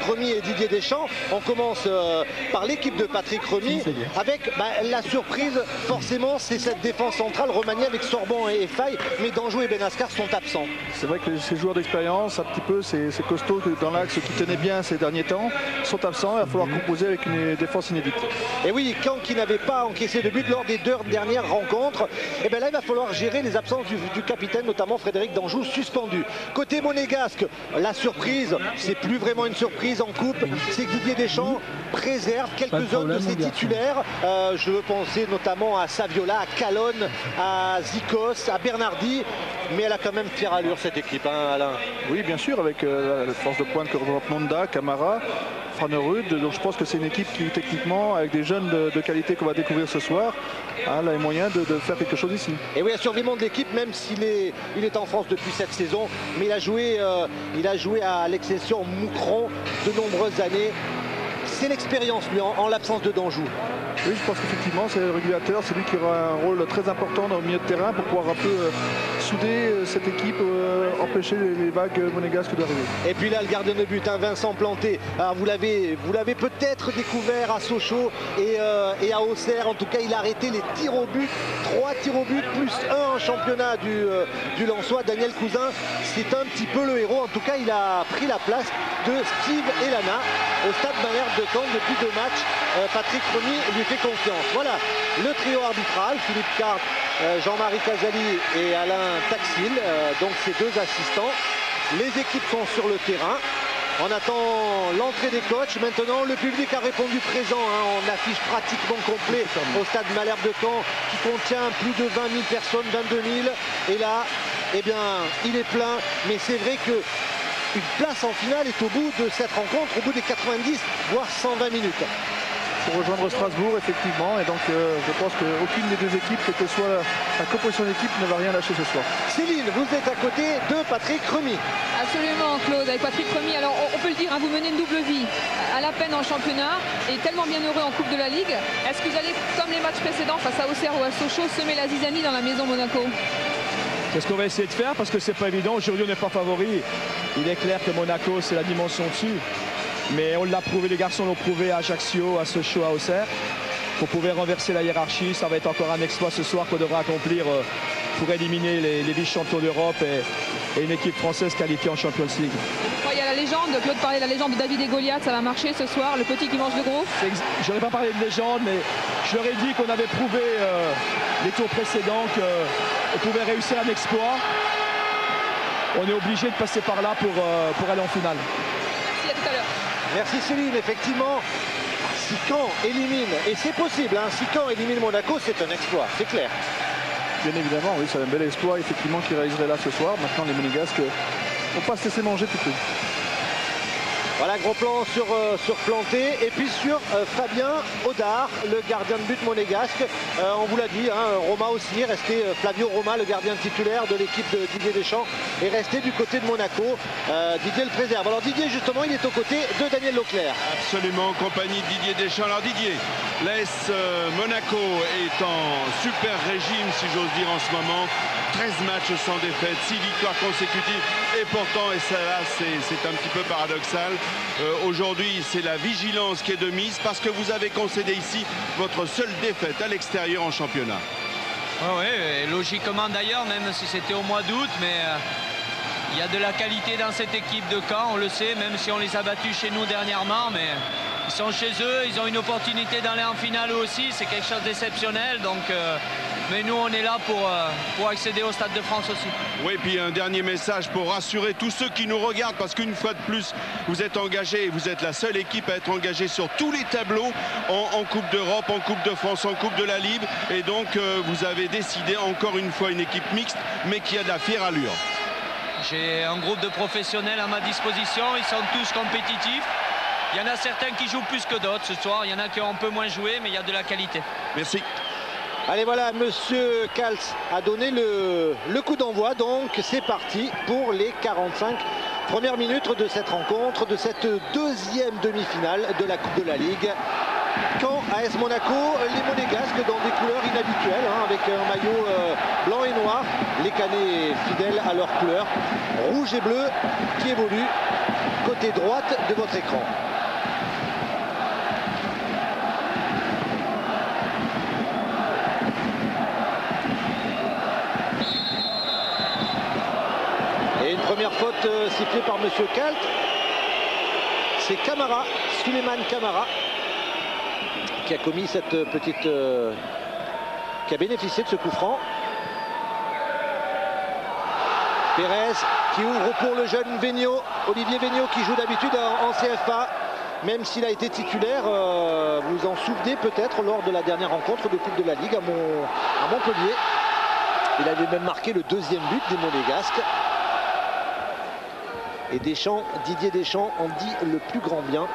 Remy et Didier Deschamps. On commence par l'équipe de Patrick Remy avec la surprise, forcément, c'est cette défense centrale remaniée avec Sorban et Faye, mais Danjou et Benascar sont absents. C'est vrai que ces joueurs d'expérience, un petit peu, ces costauds dans l'axe qui tenaient bien ces derniers temps, sont absents. Il va falloir composer avec une défense inédite. Et oui, Caen qui n'avait pas encaissé de but lors des 2 dernières rencontres, et bien là il va falloir gérer les absences du capitaine, notamment Frédéric Danjou, suspendu. Côté monégasque, la surprise, c'est plus vraiment une surprise en coupe, c'est que Didier Deschamps préserve quelques-uns de ses titulaires. Je veux penser notamment à Saviola, à Calonne, à Zikos, à Bernardi, mais elle a quand même fière allure cette équipe, hein, Alain. Oui, bien sûr, avec la force de pointe que représente Nonda, Camara, Franerud. Donc je pense que c'est une équipe qui, techniquement, avec des jeunes de qualité qu'on va découvrir ce soir, a les moyens de faire quelque chose ici. Et oui, un survivant de l'équipe, même s'il est en France depuis cette saison, mais il a joué à l'Excelsior Moucron de nombreuses années. C'est l'expérience, lui, en l'absence de Danjou. Oui, je pense qu'effectivement, c'est le régulateur, c'est lui qui aura un rôle très important dans le milieu de terrain pour pouvoir un peu souder cette équipe, empêcher les vagues monégasques d'arriver. Et puis là, le gardien de but, hein, Vincent Planté. Alors, vous l'avez peut-être découvert à Sochaux et à Auxerre. En tout cas, il a arrêté les tirs au but. 3 tirs au but, plus 1 en championnat du Lensois. Daniel Cousin, c'est un petit peu le héros. En tout cas, il a pris la place de Steve Elana au stade Malherbe de Caen depuis 2 matchs. Patrick Remy lui fait confiance. Voilà le trio arbitral, Philippe Carte, Jean-Marie Casali et Alain Taxil, donc ces 2 assistants. Les équipes sont sur le terrain. On attend l'entrée des coachs. Maintenant, le public a répondu présent. Hein. On affiche pratiquement complet au stade Malherbe de Caen qui contient plus de 20 000 personnes, 22 000. Et là, eh bien, il est plein. Mais c'est vrai que une place en finale est au bout de cette rencontre, au bout des 90, voire 120 minutes. Pour rejoindre Strasbourg, effectivement, et donc je pense qu'aucune des 2 équipes, quelle que soit la composition d'équipe, ne va rien lâcher ce soir. Céline, vous êtes à côté de Patrick Remy. Absolument, Claude, avec Patrick Remy. Alors on peut le dire, hein, vous menez une double vie, à la peine en championnat et tellement bien heureux en Coupe de la Ligue. Est-ce que vous allez, comme les matchs précédents face à Auxerre ou à Sochaux, semer la zizanie dans la maison Monaco? C'est ce qu'on va essayer de faire parce que c'est pas évident. Aujourd'hui, on n'est pas favori. Il est clair que Monaco, c'est la dimension dessus. Mais on l'a prouvé, les garçons l'ont prouvé à Ajaccio, à Sochaux, à Auxerre. Pour pouvoir renverser la hiérarchie, ça va être encore un exploit ce soir qu'on devra accomplir pour éliminer les vice-champions d'Europe et une équipe française qualifiée en Champions League. Il y a la légende, Claude parlait de la légende de David et Goliath, ça va marcher ce soir, le petit qui mange le gros. Je n'aurais pas parlé de légende, mais je leur ai dit qu'on avait prouvé les tours précédents qu'on pouvait réussir un exploit. On est obligé de passer par là pour aller en finale. Merci, à tout à l'heure. Merci Céline, effectivement, si Caen élimine, et c'est possible, hein, si Caen élimine Monaco, c'est un exploit, c'est clair. Bien évidemment, oui, c'est un bel exploit effectivement qui réaliserait là ce soir. Maintenant, les Monégasques ne vont pas se laisser manger tout de suite. Voilà, gros plan sur Planté et puis sur Fabien Audard, le gardien de but monégasque. On vous l'a dit, hein, Roma aussi est resté, Flavio Roma, le gardien titulaire de l'équipe de Didier Deschamps, est resté du côté de Monaco. Didier le préserve. Alors Didier, justement, il est aux côtés de Daniel Leclerc. Absolument, en compagnie de Didier Deschamps. Alors Didier, l'AS Monaco est en super régime, si j'ose dire, en ce moment. 13 matchs sans défaite, 6 victoires consécutives. Et pourtant, et ça là, c'est un petit peu paradoxal, aujourd'hui, c'est la vigilance qui est de mise parce que vous avez concédé ici votre seule défaite à l'extérieur en championnat. Ah oui, logiquement d'ailleurs, même si c'était au mois d'août, mais il y a de la qualité dans cette équipe de Caen, on le sait, même si on les a battus chez nous dernièrement, mais ils sont chez eux, ils ont une opportunité d'aller en finale eux aussi, c'est quelque chose d'exceptionnel, donc... mais nous, on est là pour accéder au Stade de France aussi. Oui, puis un dernier message pour rassurer tous ceux qui nous regardent, parce qu'une fois de plus, vous êtes engagés, vous êtes la seule équipe à être engagée sur tous les tableaux en Coupe d'Europe, en Coupe de France, en Coupe de la Ligue. Et donc, vous avez décidé encore une fois une équipe mixte, mais qui a de la fière allure. J'ai un groupe de professionnels à ma disposition, ils sont tous compétitifs. Il y en a certains qui jouent plus que d'autres ce soir, il y en a qui ont un peu moins joué, mais il y a de la qualité. Merci. Allez, voilà, monsieur Kals a donné le coup d'envoi, donc c'est parti pour les 45 premières minutes de cette rencontre, de cette deuxième demi-finale de la Coupe de la Ligue. Caen, AS Monaco, les Monégasques dans des couleurs inhabituelles, hein, avec un maillot blanc et noir, les Canets fidèles à leurs couleurs, rouge et bleu qui évoluent. côté droite de votre écran. Et une première faute sifflée par Monsieur Kalt. C'est Camara, Souleymane Camara, qui a commis cette petite... qui a bénéficié de ce coup franc. Pérez qui ouvre pour le jeune Vigneault, Olivier Vigneault, qui joue d'habitude en CFA, même s'il a été titulaire, vous en souvenez peut-être, lors de la dernière rencontre de Coupe de la Ligue à Montpellier. Il avait même marqué le deuxième but des Monégasques. Et Deschamps, Didier Deschamps en dit le plus grand bien.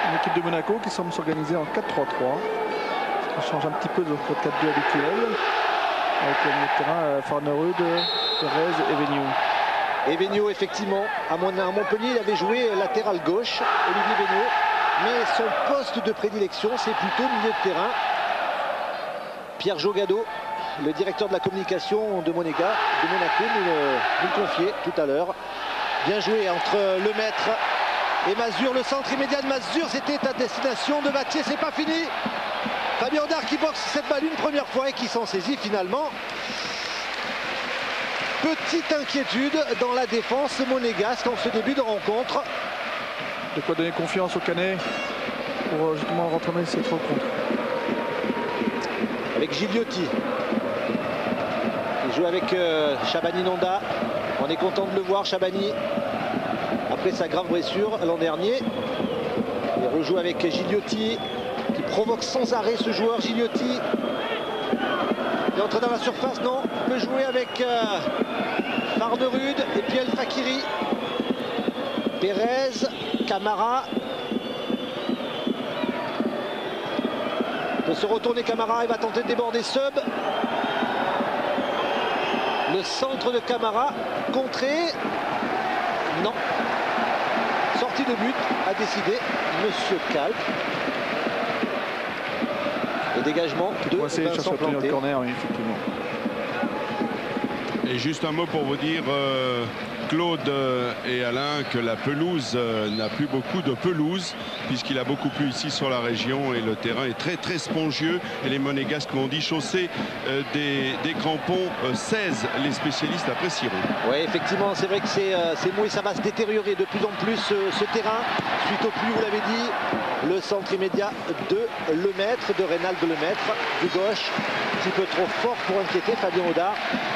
Une équipe de Monaco qui semble s'organiser en 4-3-3. Ça change un petit peu de notre 4-2 habituel. Avec le milieu de terrain Farnerud, Pérez et Vigneault. Et Vigneault, effectivement, à Montpellier, il avait joué latéral gauche, Olivier Vigneault. Mais son poste de prédilection, c'est plutôt milieu de terrain. Pierre Jogado, le directeur de la communication de Monaco, nous le confiait tout à l'heure. Bien joué entre le maître et Mazur. Le centre immédiat de Mazur, c'était à destination de Mathieu. C'est pas fini. Fabien Audard qui boxe cette balle une première fois et qui s'en saisit finalement. Petite inquiétude dans la défense monégasque en ce début de rencontre. De quoi donner confiance au Canet pour justement rentrer cette rencontre. Avec Gigliotti. Il joue avec Shabani Nonda. On est content de le voir, Shabani, après sa grave blessure l'an dernier. Il rejoue avec Gigliotti, qui provoque sans arrêt ce joueur Gigliotti. Il entre dans la surface, non. Il peut jouer avec Farnerud et puis El Fakiri. Pérez, Camara. Il peut se retourner Camara, il va tenter de déborder Sub. Le centre de Camara, contré. Non. Sortie de but, a décidé Monsieur Kalt. Le dégagement de Vincent Planté. Le corner, oui, effectivement. Et juste un mot pour vous dire, Claude et Alain, que la pelouse n'a plus beaucoup de pelouse, puisqu'il a beaucoup plu ici sur la région et le terrain est très très spongieux. Et les Monégasques m'ont dit chausser des crampons 16, les spécialistes apprécieront. Oui, effectivement, c'est vrai que c'est mou et ça va se détériorer de plus en plus ce terrain. Suite au pluie, vous l'avez dit, le centre immédiat de Lemaître, de Reynald Lemaître, du gauche, un petit peu trop fort pour inquiéter Fabien Audard.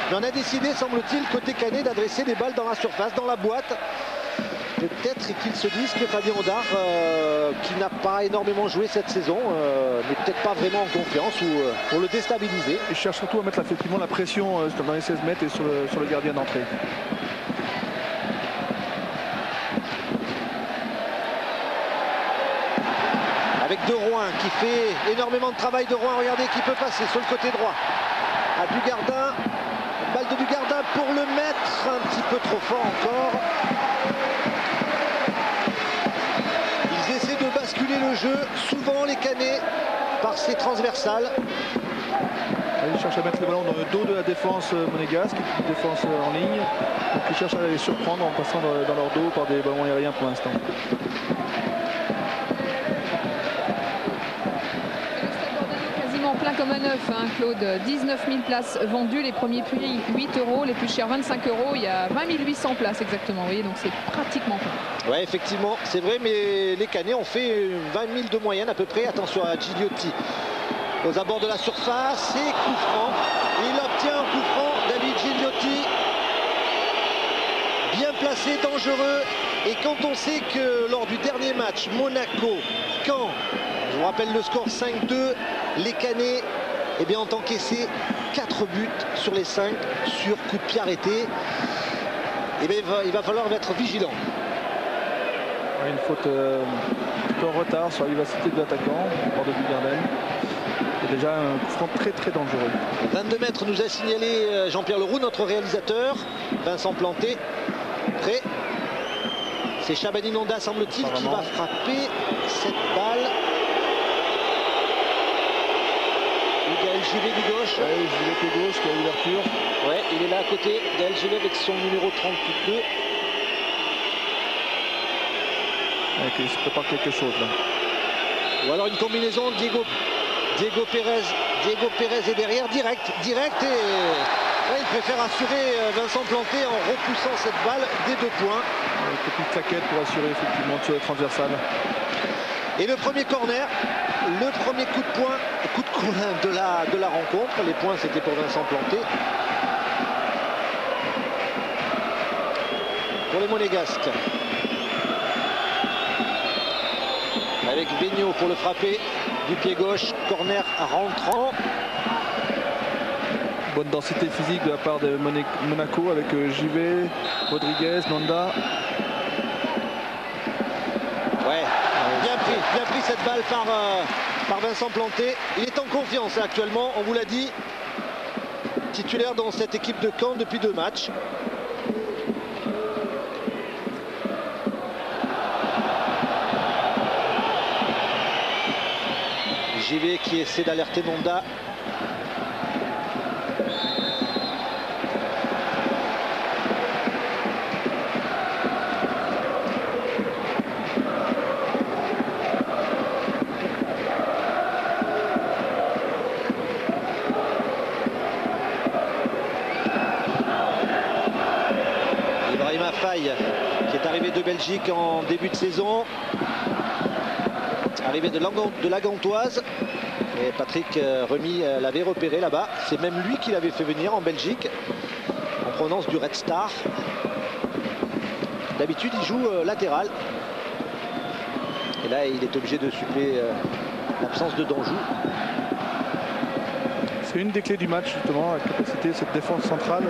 Mais on a décidé, semble-t-il, côté Canet, d'adresser des balles dans la surface, dans la boîte. Peut-être qu'ils se disent que Fabien Audard, qui n'a pas énormément joué cette saison, n'est peut-être pas vraiment en confiance ou pour le déstabiliser. Il cherche surtout à mettre effectivement la pression dans les 16 mètres et sur le gardien d'entrée. Avec De Rouen qui fait énormément de travail. De Rouen, regardez, qui peut passer sur le côté droit. À Dugardin. Balle de Dugardin pour le mettre. Un petit peu trop fort encore. Ils essaient de basculer le jeu. Souvent les Canets par ces transversales. Ils cherchent à mettre le ballon dans le dos de la défense monégasque, une défense en ligne. Donc ils cherchent à les surprendre en passant dans leur dos par des ballons aériens pour l'instant. Plein comme un neuf, hein, Claude. 19 000 places vendues, les premiers prix 8 €, les plus chers 25 €. Il y a 20 800 places exactement, vous voyez, donc c'est pratiquement plein. Ouais, effectivement, c'est vrai, mais les Canets ont fait 20 000 de moyenne à peu près. Attention à Gigliotti aux abords de la surface et coup franc. Il obtient un coup franc, David Gigliotti. Bien placé, dangereux. Et quand on sait que lors du dernier match, Monaco-Caen, je vous rappelle le score 5-2, les Canets ont encaissé 4 buts sur les 5 sur coup de pied arrêté. Il va falloir être vigilant. Une faute en retard sur la vivacité de l'attaquant, hors de Dugardin. C'est déjà un coup franc très très dangereux. 22 mètres nous a signalé Jean-Pierre Leroux, notre réalisateur. Vincent Planté, prêt. C'est Shabani Nonda, semble-t-il, qui va frapper cette balle. Gaël Givet du gauche. Ouais, Givet pied gauche qui a l'ouverture. Ouais, il est là à côté. Gaël Givet avec son numéro 32. Ok, il se prépare quelque chose là. Ou alors une combinaison de Diego Pérez. Diego Pérez est derrière, direct et ouais, il préfère assurer Vincent Planté en repoussant cette balle des 2 points. Une petite claquette pour assurer effectivement sur le transversal. Et le premier corner, le premier coup de poing de la rencontre. Les points c'était pour Vincent Planté. Pour les Monégasques. Avec Vigneault pour le frapper du pied gauche, corner rentrant. Bonne densité physique de la part de Monaco avec Givet, Rodriguez, Nanda. Ouais, bien pris cette balle par Vincent Planté. Il est en confiance là, actuellement, on vous l'a dit. Titulaire dans cette équipe de Caen depuis 2 matchs. Givet qui essaie d'alerter Nanda. Ibrahima Faye qui est arrivé de Belgique en début de saison. Arrivé de la Gantoise. Et Patrick Remy l'avait repéré là-bas. C'est même lui qui l'avait fait venir en Belgique en provenance du Red Star. D'habitude il joue latéral. Et là il est obligé de suppléer l'absence de Danjou. C'est une des clés du match justement, la capacité, cette défense centrale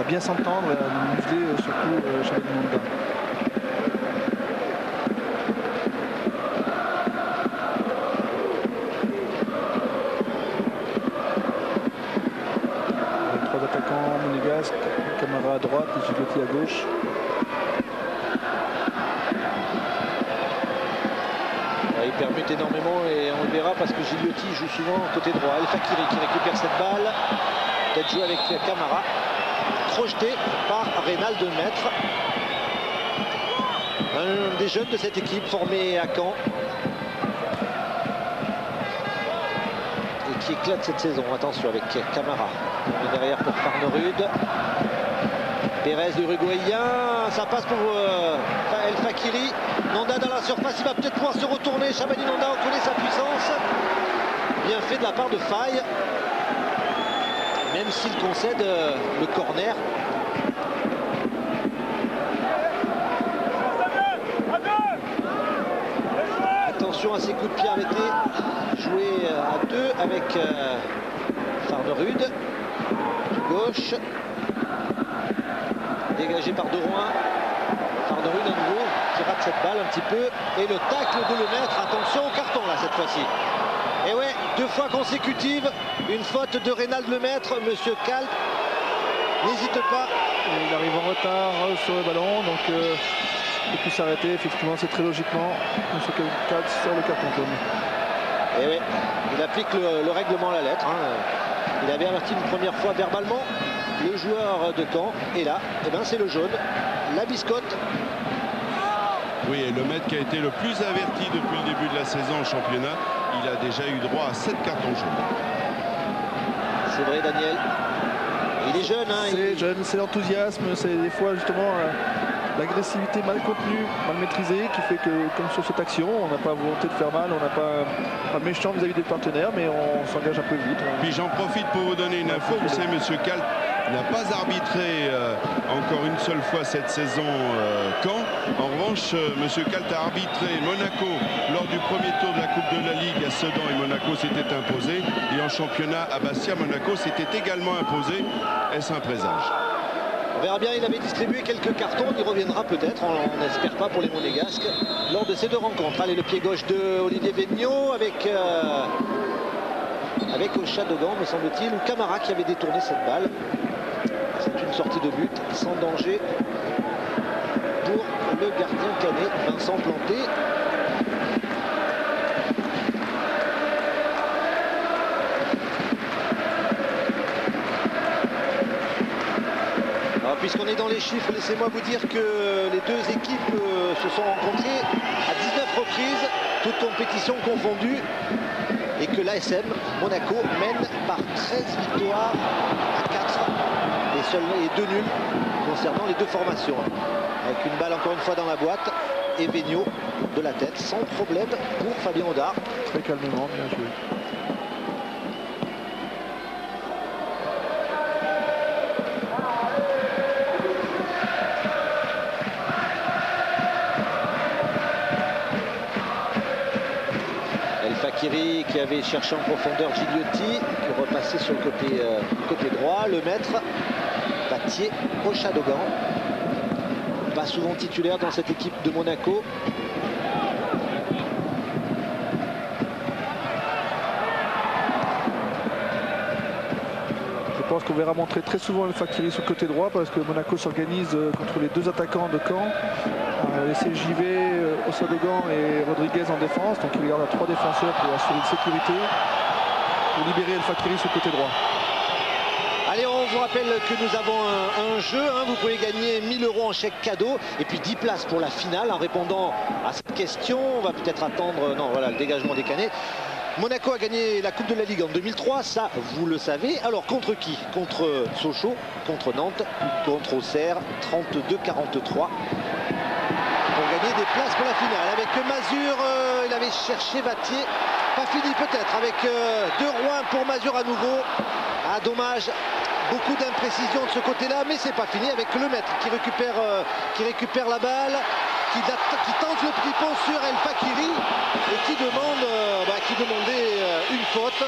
à bien s'entendre et à museler surtout Chabani Nanda. Camara à droite et Gigliotti à gauche. Il permute énormément et on le verra parce que Gigliotti joue souvent côté droit. El Fakiri qui récupère cette balle. Peut-être jouer avec Camara. Crocheté par Reynald Maître. Un des jeunes de cette équipe formé à Caen. Et qui éclate cette saison. Attention avec Camara. Et derrière pour Farnerud. Pérez l'Uruguayen, ça passe pour El Fakiri. Nanda dans la surface, il va peut-être pouvoir se retourner. Chabani Nanda, on connaît sa puissance. Bien fait de la part de Faye. Même s'il concède le corner. Attention à ses coups de pied arrêtés. Joué à 2 avec Farnerud. Du gauche. Dégagé par De Rouen. Farnerud à nouveau qui rate cette balle un petit peu. Et le tacle de Lemaître. Attention au carton là cette fois-ci. Et ouais, 2 fois consécutives. Une faute de Reynald Lemaître. Monsieur Calp n'hésite pas. Il arrive en retard sur le ballon. Donc il peut s'arrêter. Effectivement, c'est très logiquement. Monsieur Calp sort le carton jaune. Et ouais, il applique le règlement à la lettre. Il avait averti une première fois verbalement le joueur de Caen. Et là, eh ben, c'est le jaune. La biscotte. Oui, et Lemaître qui a été le plus averti depuis le début de la saison en championnat. Il a déjà eu droit à 7 cartons jaunes. C'est vrai, Daniel. Il est jeune. C'est jeune, c'est l'enthousiasme. C'est des fois justement l'agressivité mal contenue, mal maîtrisée qui fait que, comme sur cette action, on n'a pas volonté de faire mal, on n'a pas méchant vis-à-vis des partenaires, mais on s'engage un peu vite. Puis j'en profite pour vous donner une info. Vous savez, monsieur Calp n'a pas arbitré encore une seule fois cette saison Caen. En revanche, monsieur Calp a arbitré Monaco lors du premier tour de la Coupe de la Ligue à Sedan et Monaco s'était imposé. Et en championnat à Bastia, Monaco s'était également imposé. Est-ce un présage? On verra bien, il avait distribué quelques cartons, on y reviendra peut-être, on n'espère pas pour les Monégasques, lors de ces 2 rencontres. Allez, le pied gauche de Olivier Vigneault avec Ochadogan, me semble-t-il, ou Camara qui avait détourné cette balle. C'est une sortie de but sans danger pour le gardien canet Vincent Planté. puisqu'on est dans les chiffres, laissez-moi vous dire que les deux équipes se sont rencontrées à 19 reprises, toutes compétitions confondues, et que l'ASM Monaco mène par 13 victoires à 4 et 2 nuls concernant les deux formations. Avec une balle encore une fois dans la boîte, et Vigneault de la tête, sans problème pour Fabien Audard. Très calmement, bien joué. El Fakiri qui avait cherché en profondeur Gigliotti, qui repassait sur le côté droit. Le maître, Battier au Chadogan. Pas souvent titulaire dans cette équipe de Monaco. Je pense qu'on verra montrer très souvent El Fakiri sur le côté droit parce que Monaco s'organise contre les deux attaquants de Caen. Laisser JV, Ossadogan et Rodriguez en défense. Donc il garde à 3 défenseurs pour assurer une sécurité. Pour libérer El Fakiri sur le côté droit. Allez, on vous rappelle que nous avons un jeu. Vous pouvez gagner 1000 € en chèque cadeau et puis 10 places pour la finale. En répondant à cette question, on va peut-être attendre le dégagement des canets. Monaco a gagné la Coupe de la Ligue en 2003, ça vous le savez. Alors contre qui? Contre Sochaux, contre Nantes, contre Auxerre, 32-43. Pour gagner des places pour la finale. Avec Mazur, il avait cherché Battier. Pas fini peut-être avec De Rouen pour Mazur à nouveau. Ah, dommage, beaucoup d'imprécisions de ce côté-là, mais c'est pas fini avec le maître qui récupère la balle, qui tente le petit pont sur El Fakiri et qui demandait une faute.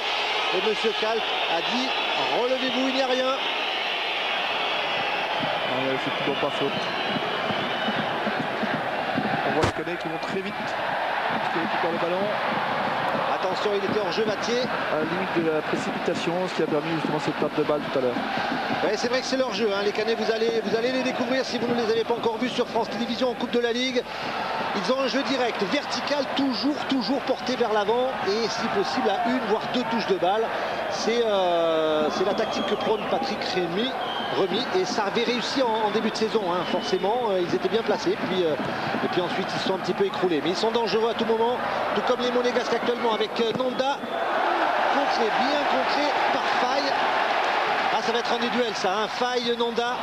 Et Monsieur Calp a dit relevez-vous, il n'y a rien. Non, c'est toujours pas faute. On voit les Canets qui vont très vite parce qu'ils récupèrent le ballon. Attention, il était hors jeu Battier. À la limite de la précipitation, ce qui a permis justement cette perte de balle tout à l'heure. Ouais, c'est vrai que c'est leur jeu, les Canets, vous allez les découvrir si vous ne les avez pas encore vus sur France Télévisions en Coupe de la Ligue. Ils ont un jeu direct, vertical, toujours porté vers l'avant et si possible à 1 voire 2 touches de balle. C'est la tactique que prône Patrick Remy et ça avait réussi en début de saison, forcément. Ils étaient bien placés, et puis ensuite ils se sont un petit peu écroulés. Mais ils sont dangereux à tout moment, tout comme les Monégasques actuellement avec Nonda. Bien contré par Faye. Ah, ça va être un des duels ça, Faye, Nonda.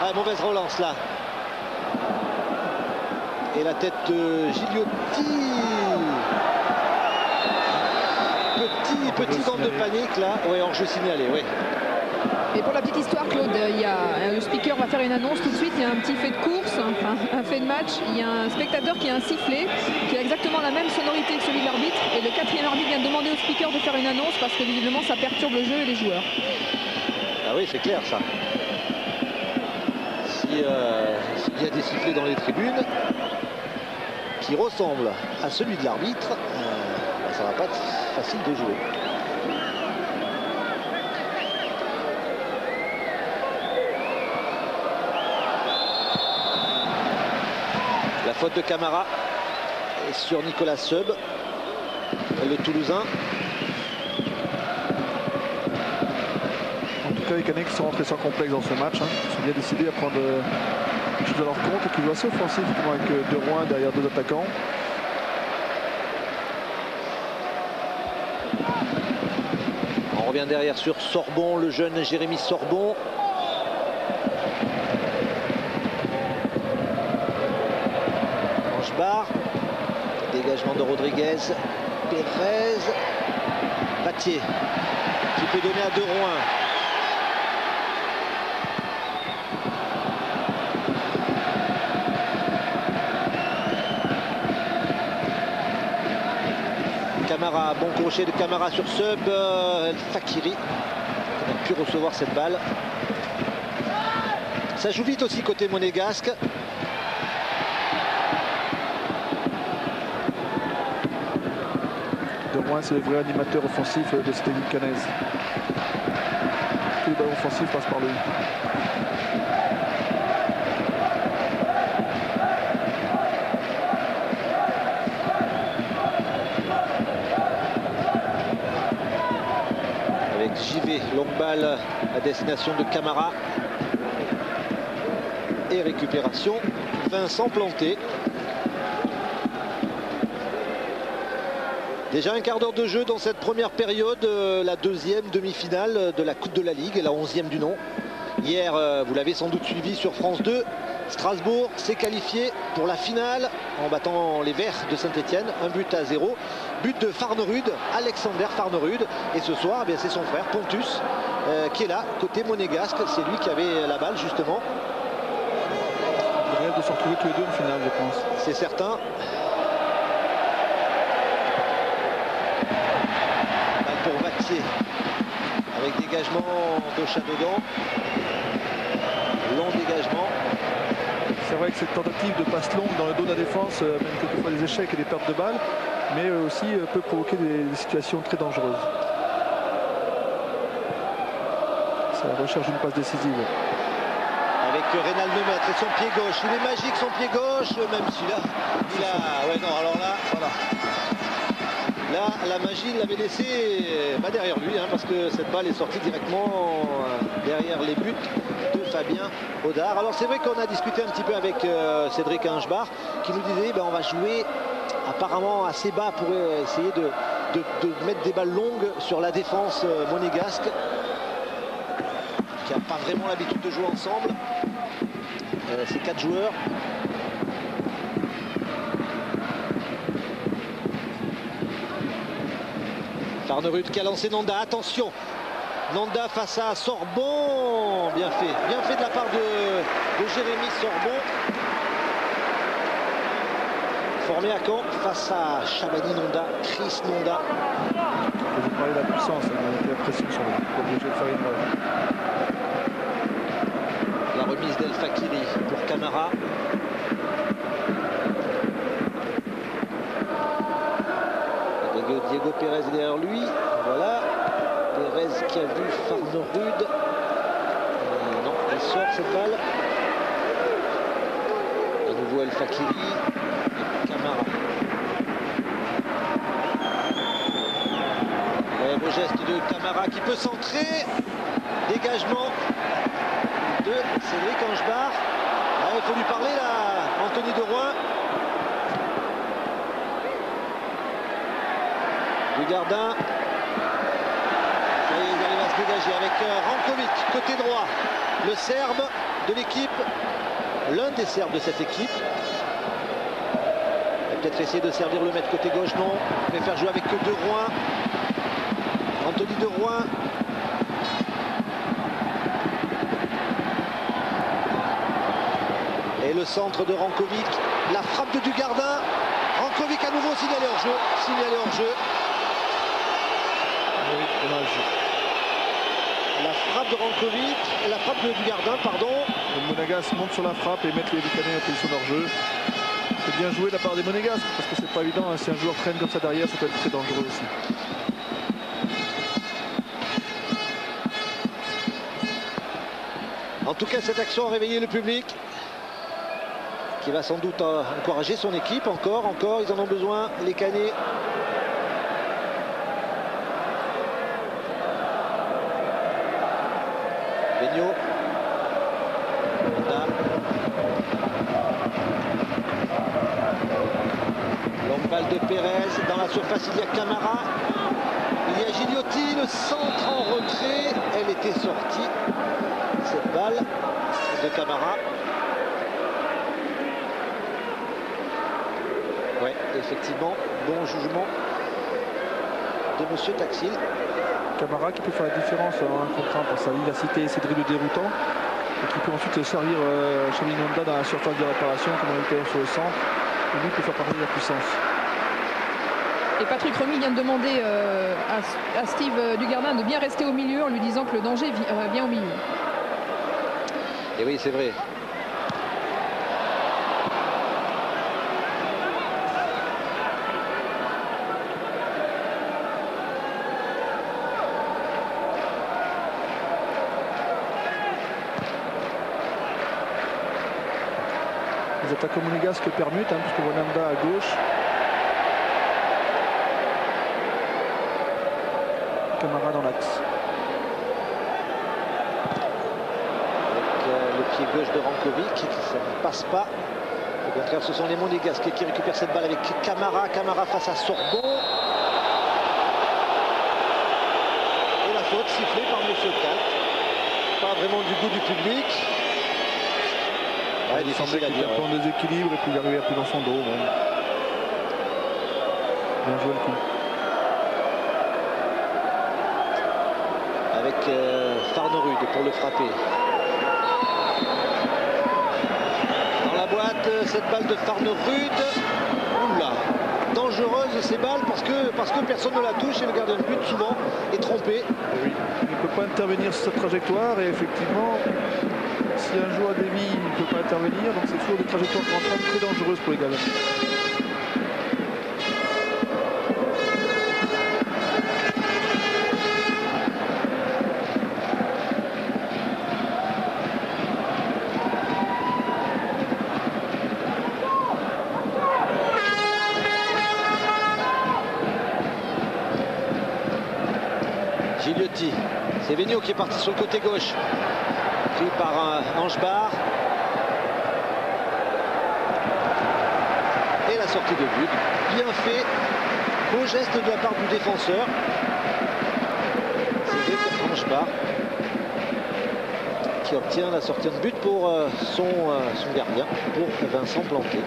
Ah, mauvaise relance là. Et la tête de Gigliotti. Petit bande de panique là. Ouais, hors-jeu signalé, ouais. Et pour la petite histoire, Claude, le speaker va faire une annonce tout de suite. Il y a un petit fait de course, un fait de match. Il y a un spectateur qui a un sifflet qui a exactement la même sonorité que celui de l'arbitre. Et le 4e arbitre vient de demander au speaker de faire une annonce parce que visiblement ça perturbe le jeu et les joueurs. Ah oui, c'est clair ça. S'il y a des sifflets dans les tribunes qui ressemblent à celui de l'arbitre, ça va pas être facile de jouer. La faute de Camara sur Nicolas Seub, le Toulousain. En tout cas, les Canets qui sont rentrés sans complexe dans ce match, ils sont bien décidés à prendre les choses à leur compte et qui jouent assez offensif avec De Rouen derrière 2 attaquants. On revient derrière sur Sorbon, le jeune Jérémy Sorbon. Barre, dégagement de Rodriguez, Pérez, Battier qui peut donner à De Rouen. Camara, bon crochet de Camara sur Seub, Fakiri qui a pu recevoir cette balle. Ça joue vite aussi côté monégasque. De Rouen, c'est le vrai animateur offensif de cette équipe canaise. Tous les ballons offensifs passent par lui. Avec JV, longue balle à destination de Camara. Et récupération, Vincent Planté. Déjà un quart d'heure de jeu dans cette première période, la deuxième demi-finale de la Coupe de la Ligue, la 11e du nom. Hier, vous l'avez sans doute suivi sur France 2, Strasbourg s'est qualifié pour la finale en battant les Verts de Saint-Etienne, 1-0. But de Farnerud, Alexander Farnerud. Et ce soir, eh c'est son frère Pontus qui est là, côté monégasque. C'est lui qui avait la balle justement. Il rêve de se retrouver tous les deux en finale, je pense. C'est certain. Balle pour Vattier. Avec dégagement d'Ochadodon. Long dégagement. C'est vrai que cette tentative de passe longue dans le dos de la défense mène quelquefois des échecs et des pertes de balles, mais aussi peut provoquer des situations très dangereuses. Ça recherche une passe décisive. Avec Reynald Lemaitre et son pied gauche. Il est magique son pied gauche, même celui-là. Il a... Ouais, non, alors là, voilà. Là, la magie, il l'avait laissé derrière lui, parce que cette balle est sortie directement derrière les buts de Fabien Audard. Alors c'est vrai qu'on a discuté un petit peu avec Cédric Angebar, qui nous disait on va jouer apparemment assez bas pour essayer de mettre des balles longues sur la défense monégasque, qui n'a pas vraiment l'habitude de jouer ensemble. Ces 4 joueurs. Farnerud qui a lancé Nanda, attention, Nanda face à Sorbon, bien fait de la part de Jérémy Sorbon. Formé à Caen face à Chabani Nanda, Chris Nanda. Vous parlez de la puissance, il a été la pression sur lui, pour obliger de faire une La remise d'El Fakiri pour Camara. Diego Pérez derrière lui, voilà. Pérez qui a vu Farnerud. Non, il sort cette balle. À nouveau El Fakiri et Camara. Beau geste de Camara qui peut centrer. Dégagement de Cédric Angebar. Il faut lui parler là, Anthony de Rouen. Dugardin, ça y est, il arrive à se dégager avec Rankovic, côté droit, le Serbe de l'équipe, l'un des Serbes de cette équipe. Il va peut-être essayer de servir le maître côté gauche, non, il préfère jouer avec De Rouen, Anthony De Rouen. Et le centre de Rankovic, la frappe de Dugardin, Rankovic à nouveau signalé hors jeu. La frappe de Rankovic, la frappe de Dugardin, pardon. Le Monégasque monte sur la frappe et met les Lucanais en position hors-jeu. C'est bien joué de la part des Monégasques parce que c'est pas évident, si un joueur traîne comme ça derrière, ça peut être très dangereux aussi. En tout cas, cette action a réveillé le public, qui va sans doute encourager son équipe. Encore, ils en ont besoin, les Canets. Benio. Longue balle de Pérez. Dans la surface, il y a Camara. Il y a Gigliotti. Le centre en retrait. Elle était sortie. Cette balle de Camara. Ouais, effectivement. Bon jugement de Monsieur Taxil. Camara qui peut faire la différence en un contre un par sa vivacité et ses dribbles déroutants, et qui peut ensuite servir Chabani Nanda dans la surface de réparation comme on était sur le centre, et lui peut faire partie de la puissance. Et Patrick Remy vient de demander à Steve Dugardin de bien rester au milieu en lui disant que le danger vient au milieu. Et oui, c'est vrai. Les attaquants monégasques permutent, puisque Wananda à gauche. Camara dans l'axe. Avec le pied gauche de Rankovic qui passe pas. Au contraire, ce sont les Monégasques qui récupèrent cette balle avec Camara. Camara face à Sorbon. Et la faute sifflée par Monsieur Calc. Pas vraiment du goût du public. Ouais, il semblait qu'il était un peu en déséquilibre et puis il arrivait un peu dans son dos. Bon. Bien joué le coup. Avec Farnerud pour le frapper. Dans la boîte, cette balle de Farnerud. Oula, dangereuse ces balles parce que personne ne la touche et le gardien de but souvent est trompé. Oui, il ne peut pas intervenir sur cette trajectoire et effectivement, si un joueur dévie, il ne peut pas intervenir. Donc c'est toujours des trajectoires rentrées très dangereuses pour les gardiens. Gigliotti, c'est Vigneault qui est parti sur le côté gauche, pris par un Angebar. Et la sortie de but, bien fait, beau geste de la part du défenseur. C'est Angebar qui obtient la sortie de but pour son gardien, pour Vincent Planté.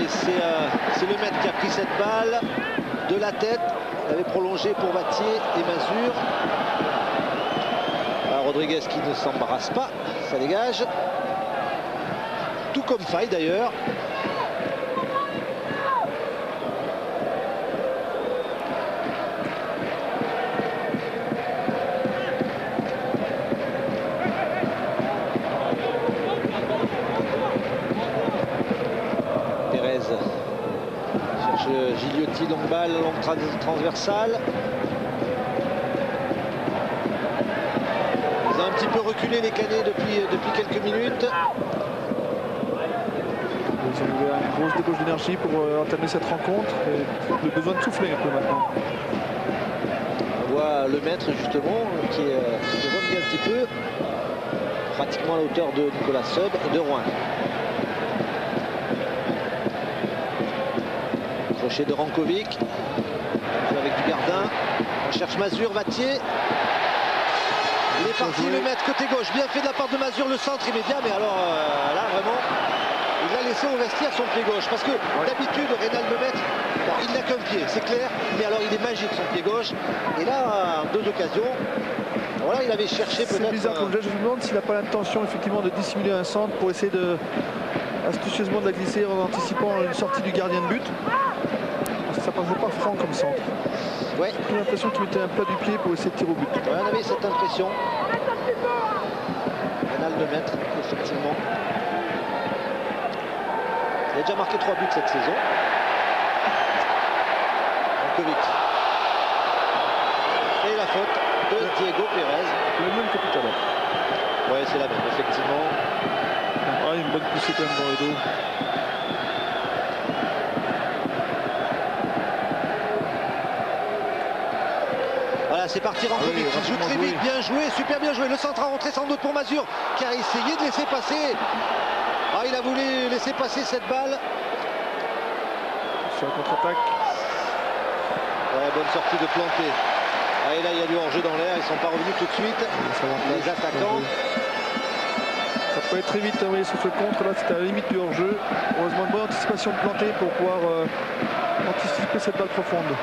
Et c'est le maître qui a pris cette balle de la tête. Il avait prolongé pour Vattier et Mazur. Rodriguez qui ne s'embarrasse pas, ça dégage. Tout comme Faye d'ailleurs. Gigliotti, longue balle, longue transversale. Ils ont un petit peu reculé les Canets depuis quelques minutes. Ils ont eu une grosse débauche d'énergie pour entamer cette rencontre. Et le besoin de souffler un peu maintenant. On voit le maître justement qui remet un petit peu, pratiquement à la hauteur de Nicolas Seub et de Rouen. Crochet de Rankovic, avec du gardien, on cherche Mazur, Vattier. Il est parti, le maître côté gauche, bien fait de la part de Mazur, le centre immédiat, mais alors là vraiment, il l'a laissé au vestiaire son pied gauche, parce que d'habitude Reynald Lemaitre, bon, il n'a qu'un pied, c'est clair, mais alors il est magique son pied gauche, et là, en deux occasions, voilà, il avait cherché peut-être... C'est bizarre comme je me demande s'il n'a pas l'intention effectivement de dissimuler un centre pour essayer de astucieusement de la glisser en anticipant une sortie du gardien de but. Ça passait pas franc comme centre. Ouais. J'ai l'impression qu'il mettait un plat du pied pour essayer de tirer au but. Ouais, on avait cette impression. Reynald Lemaitre, effectivement. Il a déjà marqué 3 buts cette saison. Rankovic. Et la faute de Diego Pérez. Le même que tout à l'heure. Ouais, c'est la même, effectivement. Ah, une bonne poussée quand même dans le dos. C'est parti, Rankovic qui joue très vite, bien joué, super bien joué. Le centre a rentré sans doute pour Mazur qui a essayé de laisser passer. Ah, il a voulu laisser passer cette balle. Sur la contre-attaque. Ouais, bonne sortie de Planté. Ah, et là, il y a du hors-jeu dans l'air, ils ne sont pas revenus tout de suite. Les attaquants. Ça peut être très vite envoyé sur ce contre, là c'était à la limite du hors-jeu. Heureusement, une bonne anticipation de Planté pour pouvoir anticiper cette balle profonde.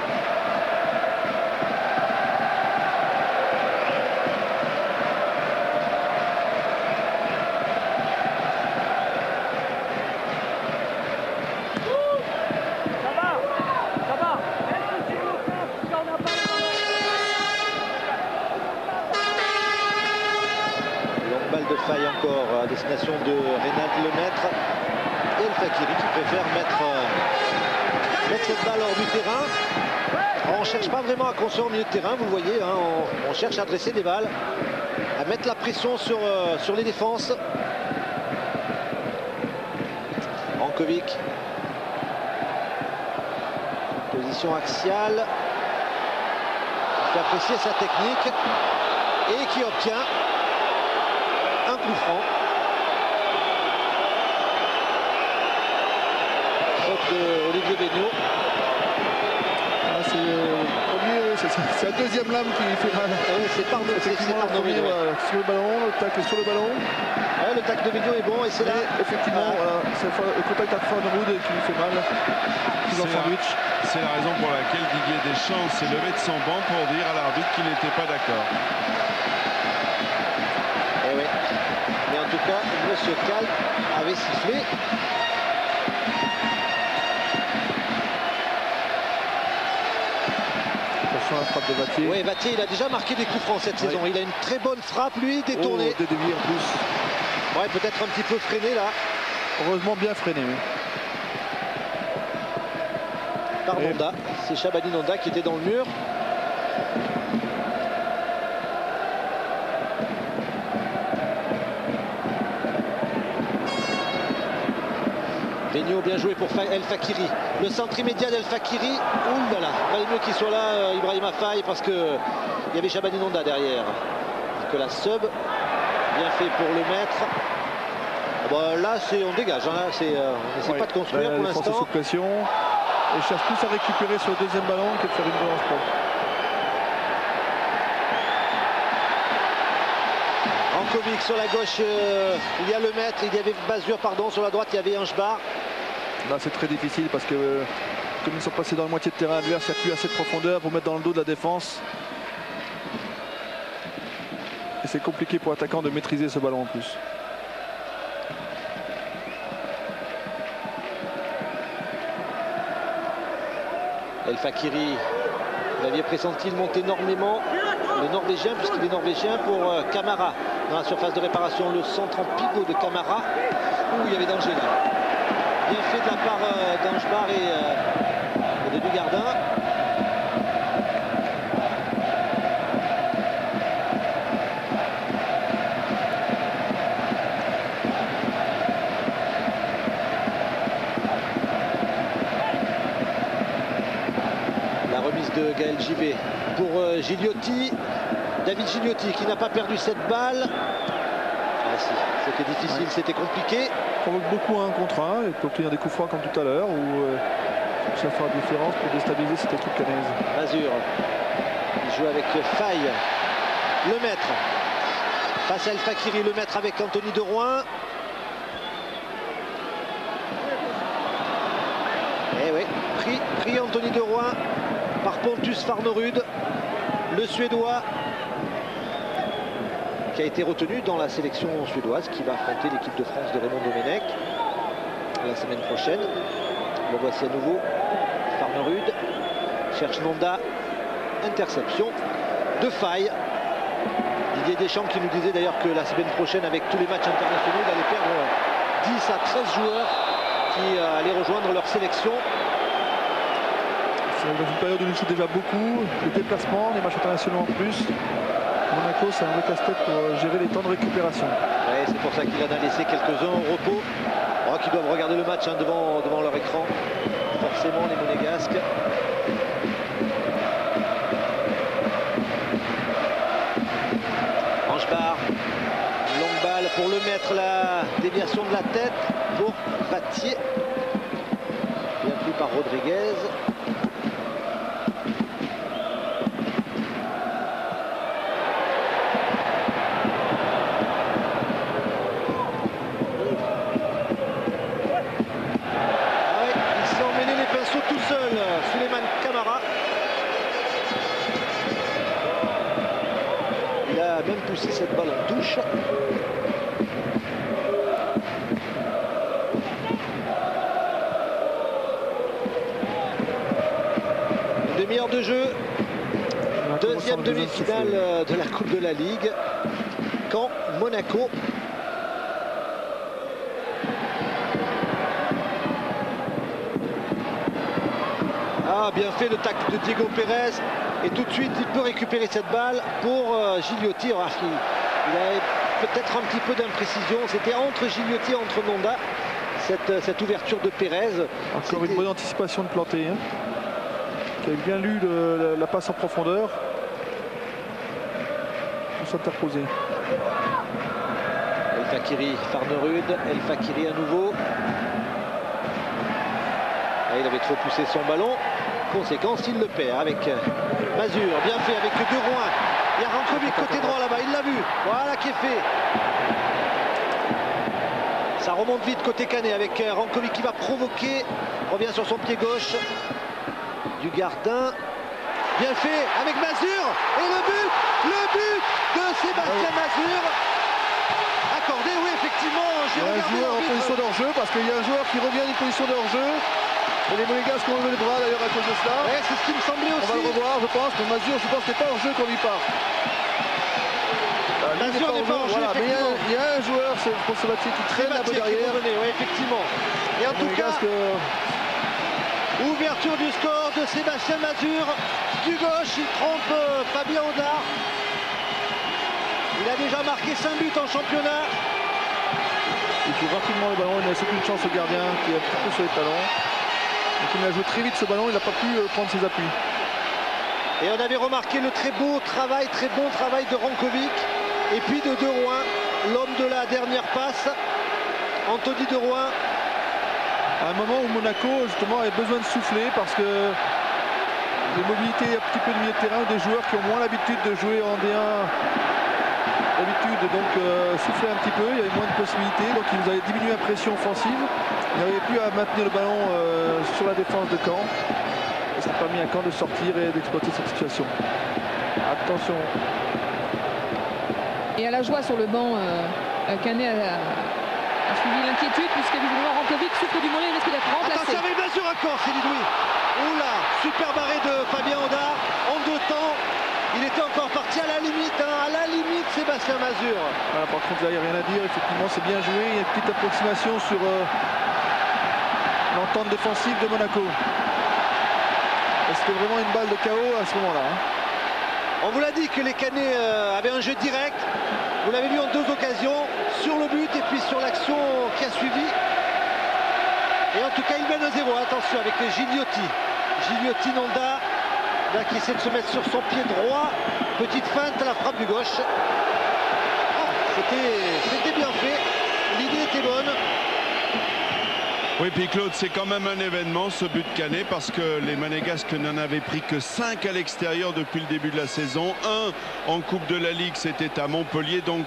De Faye encore à destination de Reynald Lemaitre et El Fakiri qui préfère mettre cette balle hors du terrain. On ne cherche pas vraiment à construire au milieu de terrain, vous le voyez, hein, on cherche à adresser des balles, à mettre la pression sur les défenses. Jankovic. Position axiale. Il fait apprécier sa technique et qui obtient un coup franc. Faute de Olivier Begnaud. C'est la deuxième lame qui fait mal. Ah oui, c'est Arnaud Begnaud. Sur le ballon, le tacle sur le ballon. Ouais, le tacle de Begnaud est bon et c'est là. Effectivement, voilà, c'est le contact à Farnerud qui lui fait mal. C'est la raison pour laquelle Didier Deschamps s'est levé de son banc pour dire à l'arbitre qu'il n'était pas d'accord. Eh oui. Mais en tout cas, M. Kalb avait sifflé. Attention à la frappe de Vattier. Oui, Vattier, il a déjà marqué des coups francs cette saison. Il a une très bonne frappe, lui, détournée. Oh, dévié en plus. Ouais, peut-être un petit peu freiné là. Heureusement bien freiné. Oui. Par Nonda. C'est Shabani Nonda qui était dans le mur. Begnaud, bien joué pour El Fakiri. Le centre immédiat d'El Fakiri. Ouh là là, il valait mieux qu'il soit là, Ibrahima Faye, parce qu'il y avait Shabani Nonda derrière. Nicolas Sub, bien fait pour le mettre. Bon, là, on dégage. Hein, là, on n'essaie pas de construire pour l'instant. Sous pression. Et cherche plus à récupérer sur le deuxième ballon que de faire une relance propre. Jankovic sur la gauche, il y a le maître, il y avait Bazur, pardon, sur la droite, il y avait Angebar. Là, c'est très difficile parce que comme ils sont passés dans la moitié de terrain adverse, il n'y a plus assez de profondeur pour mettre dans le dos de la défense. Et c'est compliqué pour l'attaquant de maîtriser ce ballon en plus. El Fakiri, vous aviez pressenti, il monte énormément, le Norvégien, puisqu'il est Norvégien, pour Camara dans la surface de réparation. Le centre en pivot de Camara, où il y avait danger là. Bien fait de la part d'Angebar et de Dugardin. De Gaël Givet pour Gigliotti, David Gigliotti qui n'a pas perdu cette balle. Ah si, c'était difficile, c'était compliqué. Il provoque beaucoup un contre un et peut obtenir des coups francs comme tout à l'heure où ça fera la différence pour déstabiliser cette équipe cannaise. Mazur, il joue avec Faye, le maître face à El Fakiri, le maître avec Anthony de Rouen. Eh oui, pris Anthony de Rouen par Pontus Farnerud, le Suédois qui a été retenu dans la sélection suédoise qui va affronter l'équipe de France de Raymond Domenech la semaine prochaine. Le voici à nouveau, Farnerud cherche Nonda, interception de Faye. Didier Deschamps qui nous disait d'ailleurs que la semaine prochaine, avec tous les matchs internationaux, il allait perdre 10 à 13 joueurs qui allaient rejoindre leur sélection. Dans une période où il joue déjà beaucoup, les déplacements, les matchs internationaux en plus. Monaco, c'est un vrai casse-tête pour gérer les temps de récupération. Ouais, c'est pour ça qu'il en a laissé quelques-uns au repos. Oh, qui doivent regarder le match hein, devant leur écran. Forcément, les Monégasques. Angebar, longue balle pour le mettre, la déviation de la tête pour Vattier. Bien pris par Rodriguez. Même poussé cette balle en touche. Une demi-heure de jeu. Deuxième demi-finale de la Coupe de la Ligue. Caen, Monaco. Ah, bien fait le tacle de Diego Pérez. Et tout de suite, il peut récupérer cette balle pour Gigliotti. Alors, il avait peut-être un petit peu d'imprécision. C'était entre Gigliotti et entre Nonda. cette ouverture de Pérez. Encore une bonne anticipation de Planté, hein, qui avait bien lu la passe en profondeur pour s'interposer. El Fakiri, Farnerud, El Fakiri à nouveau. Ah, il avait trop poussé son ballon. Conséquence, il le perd avec Mazur. Bien fait avec De Rouen. Il y a Rankovic côté droit là-bas, il l'a vu. Voilà qui est fait. Ça remonte vite côté Canet avec Rankovic qui va provoquer. Revient sur son pied gauche. Du Gardin. Bien fait avec Mazur. Et le but de Sébastien Mazur. Accordé, oui, effectivement. Il y a un joueur en position de hors-jeu parce qu'il y a un joueur qui revient d'une position de hors-jeu. Et les Monégasques ont levé les bras d'ailleurs à cause de cela. Ouais, c'est ce qui me semblait aussi. On va le revoir, je pense. Mais Mazur, je pense que c'est pas hors-jeu qu'on lui part. Mazur n'est pas hors-jeu, voilà, mais il y a un joueur, c'est pour Sabatier qui traîne un peu derrière. Oui, effectivement. Et en tout cas, ouverture du score de Sébastien Mazur. Du gauche, il trompe Fabien Audard. Il a déjà marqué 5 buts en championnat. Il joue rapidement le ballon, il n'a laissé aucune chance au gardien qui est un petit peu sur les talons. Donc il a joué très vite ce ballon, il n'a pas pu prendre ses appuis. Et on avait remarqué le très bon travail de Rankovic. Et puis de Rouen, l'homme de la dernière passe, Anthony De Rouen. À un moment où Monaco justement avait besoin de souffler parce que les mobilités un petit peu de milieu de terrain, des joueurs qui ont moins l'habitude de jouer en D1 d'habitude, donc souffler un petit peu, il y avait moins de possibilités, donc ils avaient diminué la pression offensive. Ils n'arrivaient plus à maintenir le ballon sur la défense de Caen. Et ça a permis à Caen de sortir et d'exploiter cette situation. Attention. Et à la joie sur le banc, Canet a suivi l'inquiétude puisque visiblement Rankovic souffre du mollet, il risque d'être remplacé. Attention avec Mazur encore, c'est Lidoui. Oula, super barré de Fabien Audard. En 2 temps, il était encore parti à la limite, Sébastien Mazur. Voilà, par contre là, il n'y a rien à dire, effectivement c'est bien joué, il y a une petite approximation sur l'entente défensive de Monaco. C'était vraiment une balle de KO à ce moment-là. Hein. On vous l'a dit que les Canets avaient un jeu direct. Vous l'avez vu en 2 occasions, sur le but et puis sur l'action qui a suivi. Et en tout cas, il mène 0. Attention avec Gigliotti. Gigliotti Nonda, là, qui essaie de se mettre sur son pied droit. Petite feinte à la frappe du gauche. Ah, c'était bien fait. L'idée était bonne. Oui, puis Claude, c'est quand même un événement ce but de Canet parce que les Monégasques n'en avaient pris que 5 à l'extérieur depuis le début de la saison. 1 en Coupe de la Ligue, c'était à Montpellier. Donc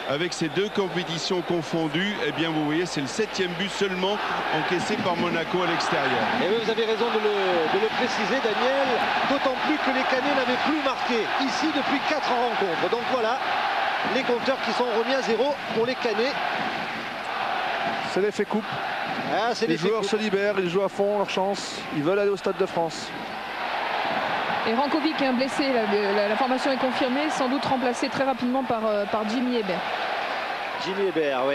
avec ces 2 compétitions confondues, eh bien vous voyez, c'est le 7e but seulement encaissé par Monaco à l'extérieur. Et oui, vous avez raison de le préciser, Daniel. D'autant plus que les Canets n'avaient plus marqué ici depuis 4 rencontres. Donc voilà, les compteurs qui sont remis à 0 pour les Canets. C'est l'effet coupe. Ah, les joueurs se libèrent, ils jouent à fond leur chance, ils veulent aller au Stade de France. Et Rankovic est blessé, la formation est confirmée, sans doute remplacé très rapidement par Jimmy Hébert. Jimmy Hébert, oui.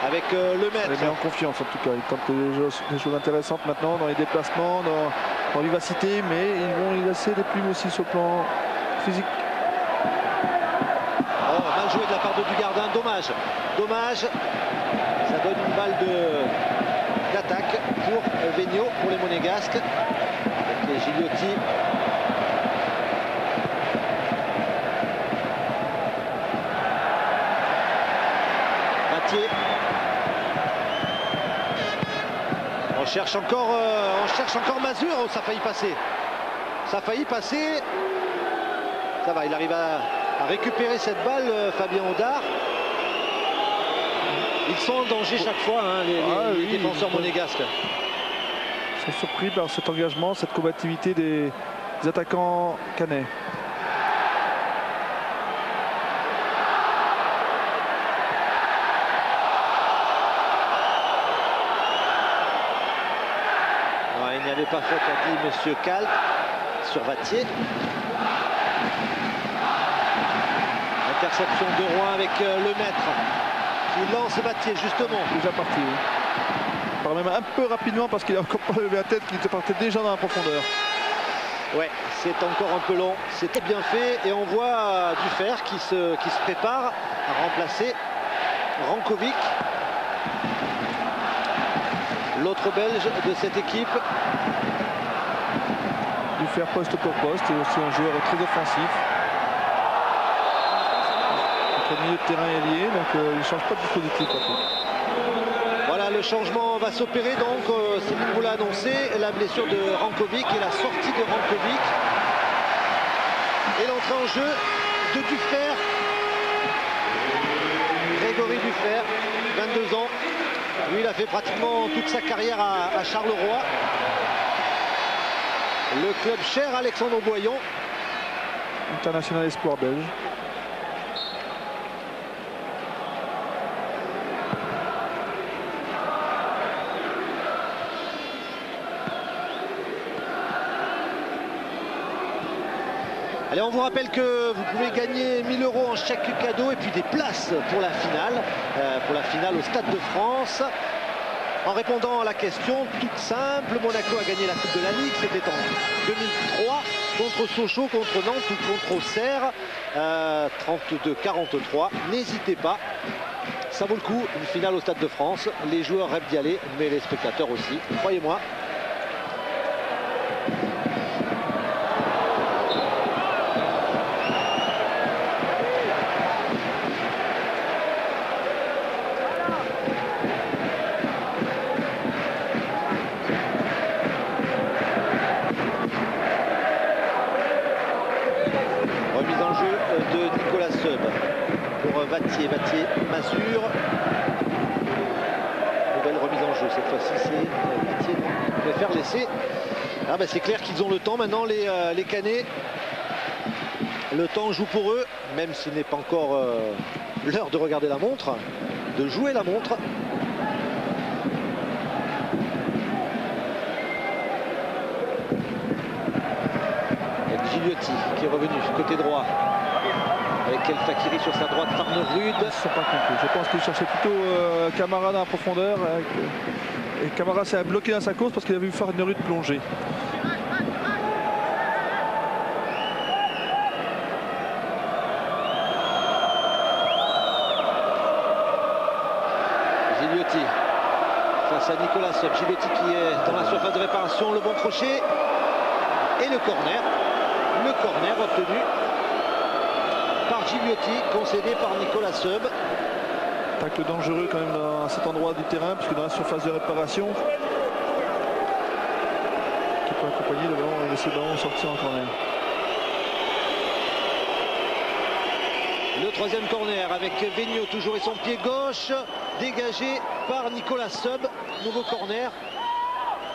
Avec le maître. Il est en confiance en tout cas, il tente des choses intéressantes maintenant dans les déplacements, dans vivacité, mais ils vont y laisser des plumes aussi sur le plan physique. Oh, mal joué de la part de Dugardin, dommage. Ça donne une balle d'attaque pour Vigneault, pour les Monégasques. Et Gigliotti. Mathieu. On cherche encore Mazur. Oh, ça a failli passer. Ça va, il arrive à récupérer cette balle, Fabien Audard. Ils sont en danger chaque fois, hein, les défenseurs monégasques. Ils sont surpris par cet engagement, cette combativité des attaquants canets. Ouais, il n'y avait pas faute, a dit Monsieur Kalt sur Vattier. Interception de Rouen avec le maître. Il lance Vattier justement. Déjà parti, oui. Il part même un peu rapidement parce qu'il n'a encore pas levé la tête, qu'il était parti déjà dans la profondeur. Ouais, c'est encore un peu long. C'était bien fait et on voit Dufer qui se prépare à remplacer Rankovic. L'autre Belge de cette équipe. Du faire poste pour poste et aussi un joueur très offensif. Entre milieu de terrain et ailier, donc il ne change pas de dispositif. Voilà, le changement va s'opérer donc, Céline vous l'a annoncé, la blessure de Rankovic et la sortie de Rankovic. Et l'entrée en jeu de Duffer. Grégory Duffer, 22 ans. Lui, il a fait pratiquement toute sa carrière à Charleroi. Le club cher Alexandre Boyon. International espoir belge. Allez, on vous rappelle que vous pouvez gagner 1000 € en chèque cadeau et puis des places pour la finale au Stade de France. En répondant à la question toute simple, Monaco a gagné la Coupe de la Ligue, c'était en 2003 contre Sochaux, contre Nantes ou contre Auxerre, 32-43. N'hésitez pas, ça vaut le coup, une finale au Stade de France. Les joueurs rêvent d'y aller, mais les spectateurs aussi, croyez-moi. Vattier, Masure. Nouvelle remise en jeu, cette fois-ci c'est Vattier qui préfère laisser. Ah bah c'est clair qu'ils ont le temps maintenant, les Canets. Le temps joue pour eux, même s'il n'est pas encore l'heure de regarder la montre, de jouer la montre. Et Gigliotti qui est revenu côté droit. Avec El Fakiri sur sa droite, Farnerud. Ils ne sont pas compris. Je pense qu'il cherchait plutôt Camara dans la profondeur. Et Camara s'est bloqué dans sa course parce qu'il a vu Farnerud plonger. Gigliotti face à Nicolas Seub. Gigliotti qui est dans la surface de réparation. Le bon crochet et le corner. Le corner obtenu par Gigliotti, concédé par Nicolas Seub. Tacle dangereux quand même à cet endroit du terrain, puisque dans la surface de réparation, qui peut accompagner le ballon et laisser le ballon sortir en corner. Le troisième corner avec Vigneault toujours et son pied gauche, dégagé par Nicolas Seub. Nouveau corner.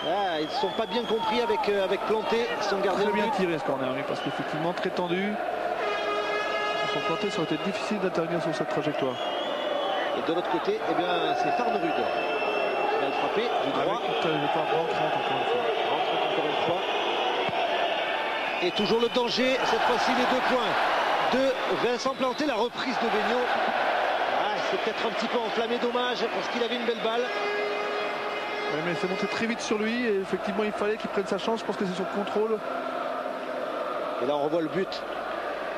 Ah, ils ne sont pas bien compris avec Planté, son gardien. Très bien tiré ce corner, oui, parce qu'effectivement très tendu. Pour Planté, ça aurait été difficile d'intervenir sur cette trajectoire. Et de l'autre côté, eh bien, c'est Farnerud qui va le frapper du droit. Rentrante encore une fois. Et toujours le danger, cette fois-ci les 2 points de Vincent Planté, la reprise de Vigneault. Ah, c'est peut-être un petit peu enflammé, dommage, parce qu'il avait une belle balle. Oui, mais c'est monté très vite sur lui et effectivement il fallait qu'il prenne sa chance. Je pense que c'est sur le contrôle. Et là on revoit le but.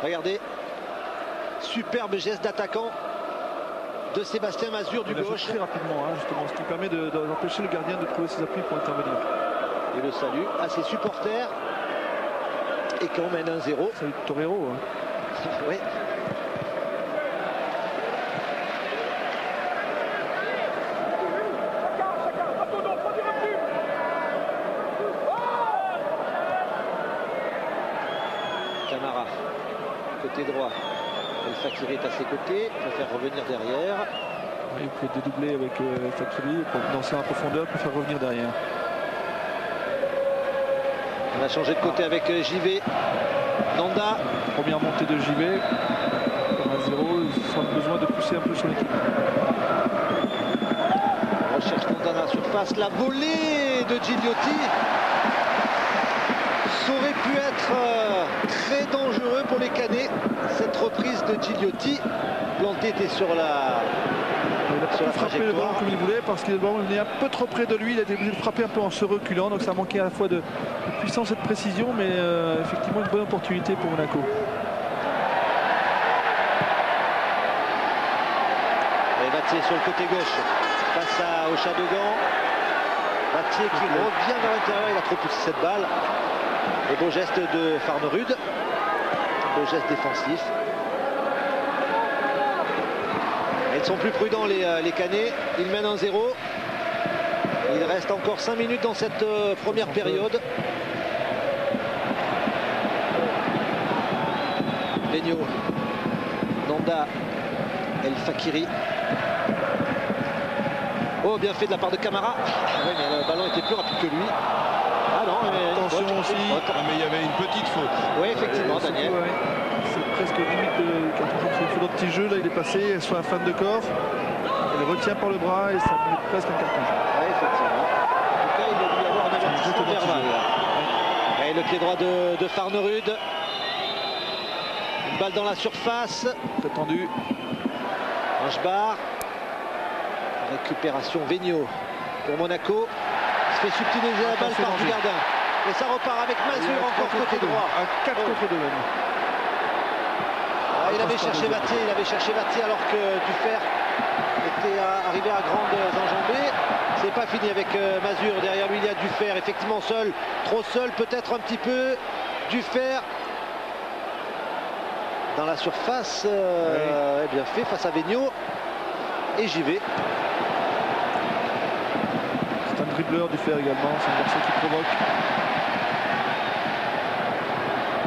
Regardez. Superbe geste d'attaquant de Sébastien Masure du gauche. Très rapidement, hein, justement, ce qui permet d'empêcher le gardien de trouver ses appuis pour intervenir. Et le salut à ses supporters. Et qu'on mène 1-0. Salut Torero. Hein. Oui. Camara, côté droit. El Fakiri est à ses côtés, il va faire revenir derrière. Oui, il peut dédoubler avec El Fakiri pour lancer en profondeur, pour faire revenir derrière. On va changer de côté avec JV. Nanda. Première montée de JV. Comme à 0, ils ont besoin de pousser un peu sur l'équipe. On recherche Nanda dans la surface. La volée de Gigliotti. Ça aurait pu être très dangereux pour les Canets, cette reprise de Gigliotti. Planté était sur la frapper le ballon comme il voulait parce que le ballon venait un peu trop près de lui. Il a été obligé de frapper un peu en se reculant, donc ça manquait à la fois de puissance et de précision, mais effectivement une bonne opportunité pour Monaco. Et Vattier sur le côté gauche face au Chadegan. Vattier qui revient vers l'intérieur, il a trop poussé cette balle. Et beau geste de Farnerud. Beau geste défensif. Ils sont plus prudents les Canets. Ils mènent 1-0. Il reste encore 5 minutes dans cette première période. Legno, Nanda, El Fakiri. Oh, bien fait de la part de Camara. Oui, mais le ballon était plus rapide que lui. Ah non, attention aussi. Ah, mais il y avait une petite faute. Oui, effectivement, Daniel. Ouais. C'est presque limite quand on fait le petit jeu. Là, il est passé sur la fin de corps. Il le retient par le bras et ça met presque un carton jaune. Oui, effectivement. En tout cas, il doit y avoir un avertissement verbal. Et le pied droit de Farnerud. Une balle dans la surface. Très tendu. Angebar. Récupération Vigneault pour Monaco. Il se fait subtiliser la balle par Dugardin. Et ça repart avec Mazur encore côté droit. À 4 contre 2 même. Il avait cherché Vattier alors que Dufer était arrivé à grandes enjambées. C'est pas fini avec Mazur. Derrière lui il y a Dufer, effectivement seul, trop seul peut-être un petit peu. Dufer dans la surface, bien fait face à Vigneault. Et j'y vais. C'est un dribbleur Dufer également, c'est un garçon qui provoque.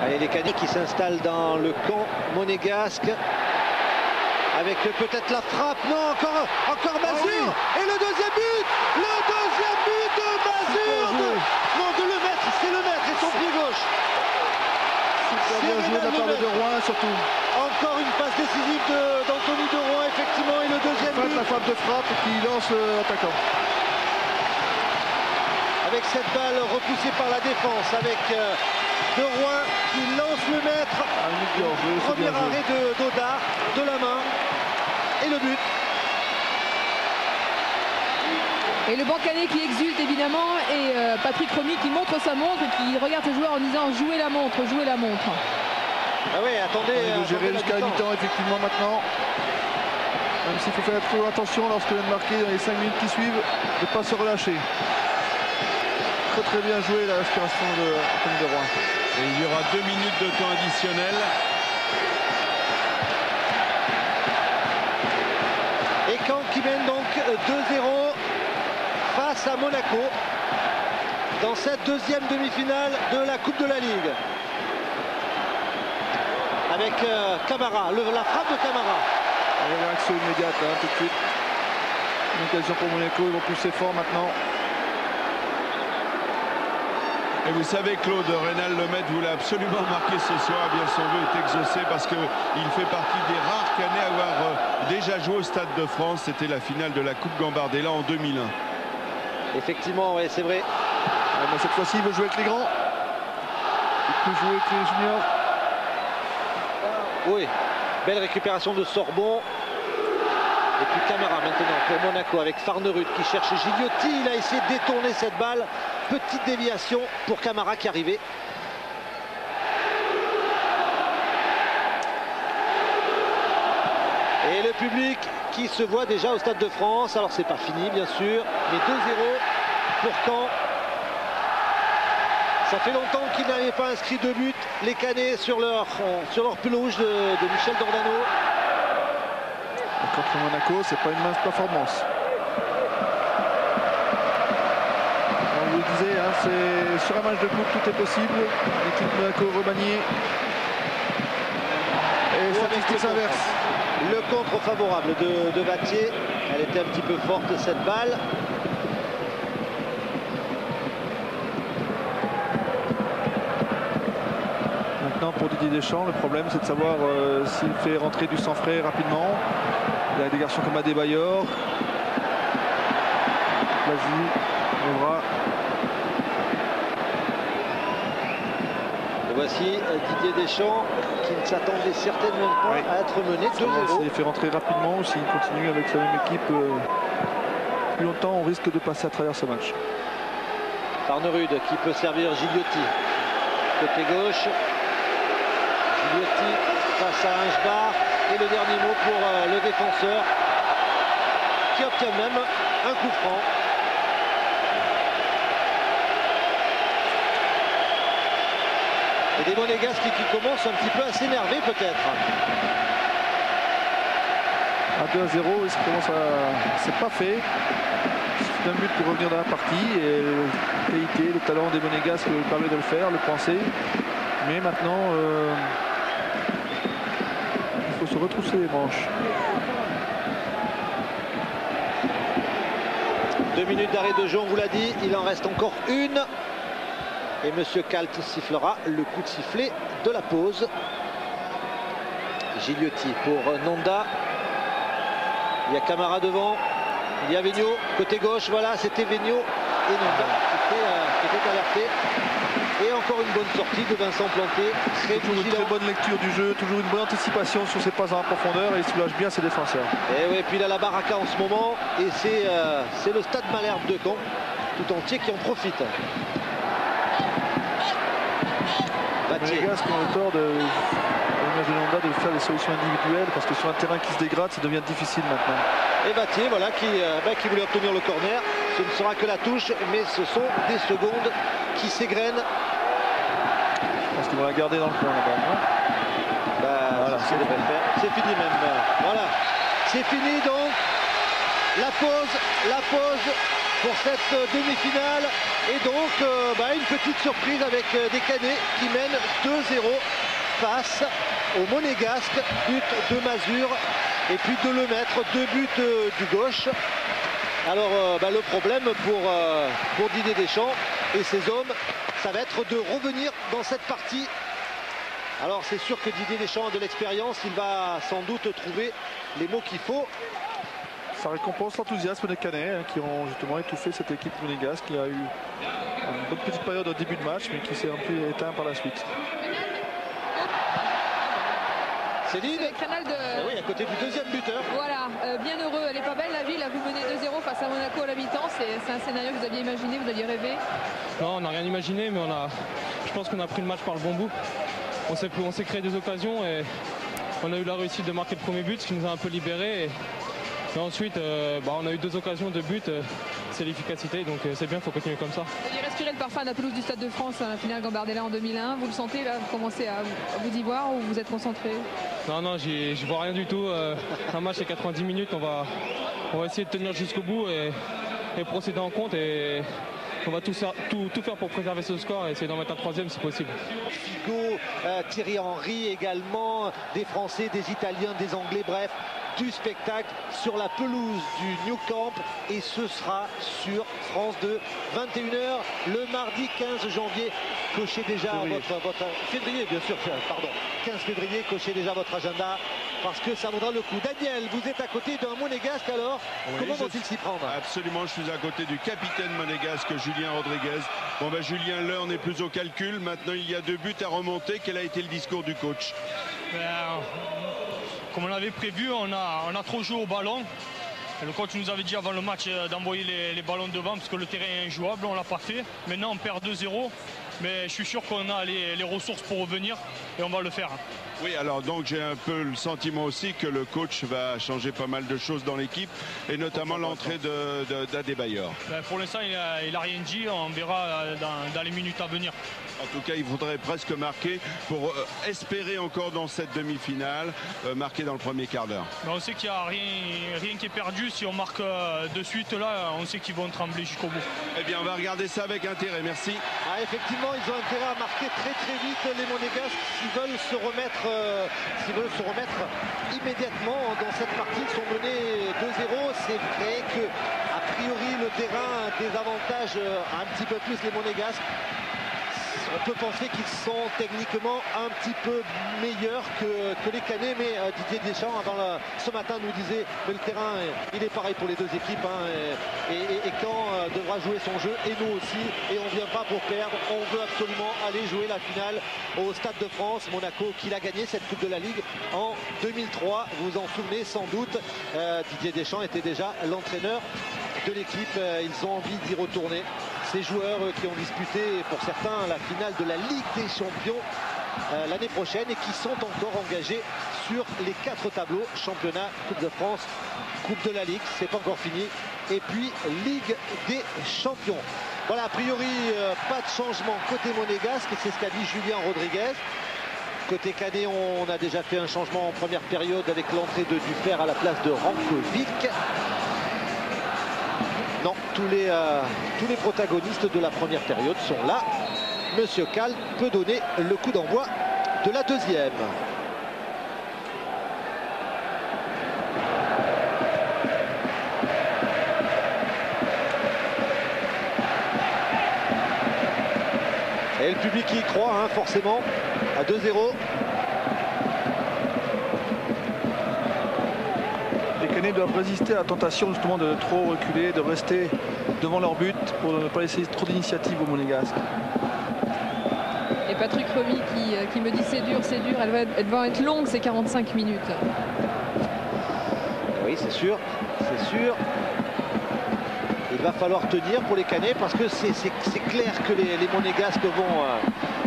Allez, les Canets qui s'installent dans le camp monégasque. Avec peut-être la frappe. Non, encore Mazur. Oh oui. Et le deuxième but. Le deuxième but de Mazur. Non, de le mettre, c'est le mettre. Et son pied gauche. Super bien joué de la part de Rouen surtout. Encore une passe décisive d'Anthony de Rouen, effectivement. Et le deuxième but. La frappe de frappe qui lance l'attaquant. Avec cette balle repoussée par la défense. Avec de Rouen qui lance le maître. Premier arrêt d'Odard, de la main. Et le but. Et le banc canet qui exulte évidemment, et Patrick Romy qui montre sa montre et qui regarde ses joueurs en disant jouez la montre, jouez la montre. Ah oui, attendez. Il veut gérer jusqu'à la mi-temps effectivement maintenant. Même s'il faut faire trop attention lorsque vient de marquer dans les 5 minutes qui suivent, de ne pas se relâcher. Très bien joué la respiration de Rouen. Et il y aura 2 minutes de temps additionnel. Et Caen qui mène donc 2-0 face à Monaco dans cette deuxième demi-finale de la Coupe de la Ligue. Avec Camara, la frappe de Camara. Réaction immédiate tout de suite. Une occasion pour Monaco, ils vont pousser fort maintenant. Et vous savez, Claude, Reynald Lemaitre voulait absolument marquer ce soir. Bien, son vœu est exaucé parce qu'il fait partie des rares Canets à avoir déjà joué au Stade de France. C'était la finale de la Coupe Gambardella en 2001. Effectivement, oui, c'est vrai. Mais cette fois-ci, il veut jouer avec les grands. Il peut jouer avec les juniors. Oui, belle récupération de Sorbon. Et puis Camara maintenant pour Monaco avec Farnerud qui cherche Gigliotti. Il a essayé de détourner cette balle. Petite déviation pour Camara qui arrivait. Et le public qui se voit déjà au Stade de France. Alors c'est pas fini bien sûr, mais 2-0 pour Caen. Ça fait longtemps qu'ils n'avaient pas inscrit de but, les Canets, sur leur pelouse de Michel Dornano. Contre Monaco, c'est pas une mince performance. On vous le disait, c'est sur un match de coupe, tout est possible. L'équipe Monaco remaniée. Et statistique s'inverse. Le contre favorable de Vattier. Elle était un petit peu forte cette balle. Maintenant pour Didier Deschamps, le problème c'est de savoir s'il fait rentrer du sang frais rapidement. Il y a des garçons comme Adebayor. Vas-y, Evra. Et voici Didier Deschamps qui ne s'attendait certainement pas à être mené 2-0. S'il fait rentrer rapidement ou s'il continue avec sa même équipe plus longtemps, on risque de passer à travers ce match. Farnerud qui peut servir Gigliotti. Côté gauche. Gigliotti face à Angebar. Et le dernier mot pour le défenseur. qui obtient même un coup franc. Et des Monégasques qui commencent un petit peu à s'énerver peut-être. À 2 à 0, et ça commence à... C'est pas fait. C'est un but pour revenir dans la partie. Et la qualité, le talent des Monégasques permet de le faire, le penser. Mais maintenant, il faut se retrousser les manches. 2 minutes d'arrêt de jeu, on vous l'a dit. Il en reste encore une. Et Monsieur Kalt sifflera le coup de sifflet de la pause. Gigliotti pour Nonda. Il y a Camara devant. Il y a Vigneault côté gauche. Voilà, c'était Vigneault et Nonda qui était alerté. Et encore une bonne sortie de Vincent Planté. Toujours une très bonne lecture du jeu, toujours une bonne anticipation sur ses passes en profondeur et il soulage bien ses défenseurs. Et oui, puis il a la baraka en ce moment et c'est le stade Malherbe de Caen tout entier qui en profite. Les gars ont le tort de faire des solutions individuelles parce que sur un terrain qui se dégrade, ça devient difficile maintenant. Et Battier, voilà, qui voulait obtenir le corner. Ce ne sera que la touche, mais ce sont des secondes qui s'égrènent. Je pense qu'ils vont la garder dans le coin là-bas. Voilà, c'est fini même. Voilà, c'est fini donc. La pause pour cette demi-finale. Et donc une petite surprise avec des Canets qui mènent 2-0 face aux Monégasques. But de Mazur et puis de Lemaître, 2 buts du gauche. Alors le problème pour Didier Deschamps et ses hommes, ça va être de revenir dans cette partie. Alors c'est sûr que Didier Deschamps a de l'expérience, il va sans doute trouver les mots qu'il faut. Ça récompense l'enthousiasme des Canets qui ont justement étouffé cette équipe monégasque qui a eu une bonne petite période au début de match mais qui s'est un peu éteint par la suite. Céline oui, à côté du deuxième buteur. Voilà, bien heureux. Elle n'est pas belle la ville, a vu mener 2-0 face à Monaco à la mi-temps. C'est un scénario que vous aviez imaginé, vous aviez rêvé? Non, on n'a rien imaginé, mais je pense qu'on a pris le match par le bon bout. On s'est créé des occasions et on a eu la réussite de marquer le premier but, ce qui nous a un peu libérés. Et ensuite, on a eu 2 occasions de but, c'est l'efficacité, donc c'est bien, il faut continuer comme ça. Vous aviez respiré le parfum de la pelouse du Stade de France à la finale Gambardella en 2001, vous le sentez là, vous commencez à vous y voir ou vous êtes concentré? Non, j'y vois rien du tout. Un match c'est 90 minutes, on va essayer de tenir jusqu'au bout et procéder en compte et on va tout faire pour préserver ce score et essayer d'en mettre un 3e si possible. Figo, Thierry Henry également, des Français, des Italiens, des Anglais, bref, du spectacle sur la pelouse du Nou Camp et ce sera sur France 2, 21h le mardi 15 janvier. Cochez déjà votre février, bien sûr, pardon, 15 février, cochez déjà votre agenda parce que ça vaudra le coup. Daniel, vous êtes à côté d'un Monégasque alors, comment vont-ils s'y prendre? Absolument, je suis à côté du capitaine monégasque Julien Rodriguez. Bon Julien, l'heure n'est plus au calcul, maintenant il y a 2 buts à remonter. Quel a été le discours du coach? Comme on l'avait prévu, on a trop joué au ballon. Le coach nous avait dit avant le match d'envoyer les ballons devant parce que le terrain est injouable, on ne l'a pas fait. Maintenant on perd 2-0, mais je suis sûr qu'on a les ressources pour revenir et on va le faire. Oui, alors donc j'ai un peu le sentiment aussi que le coach va changer pas mal de choses dans l'équipe et notamment l'entrée d'Adebayor. Pour l'instant il a rien dit, on verra dans les minutes à venir. En tout cas, il faudrait presque marquer pour espérer encore dans cette demi-finale, marquer dans le premier quart d'heure. On sait qu'il n'y a rien qui est perdu. Si on marque de suite, là, on sait qu'ils vont trembler jusqu'au bout. Eh bien, on va regarder ça avec intérêt. Merci. Effectivement, ils ont intérêt à marquer très vite les Monégasques s'ils veulent se remettre immédiatement dans cette partie. Ils sont menés 2-0. C'est vrai que, a priori, le terrain désavantage un petit peu plus les Monégasques. On peut penser qu'ils sont techniquement un petit peu meilleurs que les Canets, mais Didier Deschamps ce matin nous disait que le terrain il est pareil pour les 2 équipes et Caen devra jouer son jeu et nous aussi et on ne vient pas pour perdre, on veut absolument aller jouer la finale au Stade de France. Monaco qui l'a gagné cette Coupe de la Ligue en 2003, vous vous en souvenez sans doute. Didier Deschamps était déjà l'entraîneur de l'équipe, ils ont envie d'y retourner. Ces joueurs qui ont disputé pour certains la finale de la Ligue des Champions l'année prochaine et qui sont encore engagés sur les 4 tableaux, championnat, Coupe de France, Coupe de la Ligue, c'est pas encore fini, et puis Ligue des Champions. Voilà, a priori, pas de changement côté monégasque, c'est ce qu'a dit Julien Rodriguez. Côté Canet, on a déjà fait un changement en première période avec l'entrée de Dufer à la place de Rankovic. Non, tous les protagonistes de la première période sont là. Monsieur Cal peut donner le coup d'envoi de la deuxième. Et le public y croit, hein, forcément, à 2-0. Les Canets doivent résister à la tentation justement de trop reculer, de rester devant leur but pour ne pas laisser trop d'initiative aux Monégasques. Et Patrick Remy qui me dit c'est dur, elle va être longue ces 45 minutes. Oui, c'est sûr, c'est sûr. Il va falloir tenir pour les Canets parce que c'est clair que les Monégasques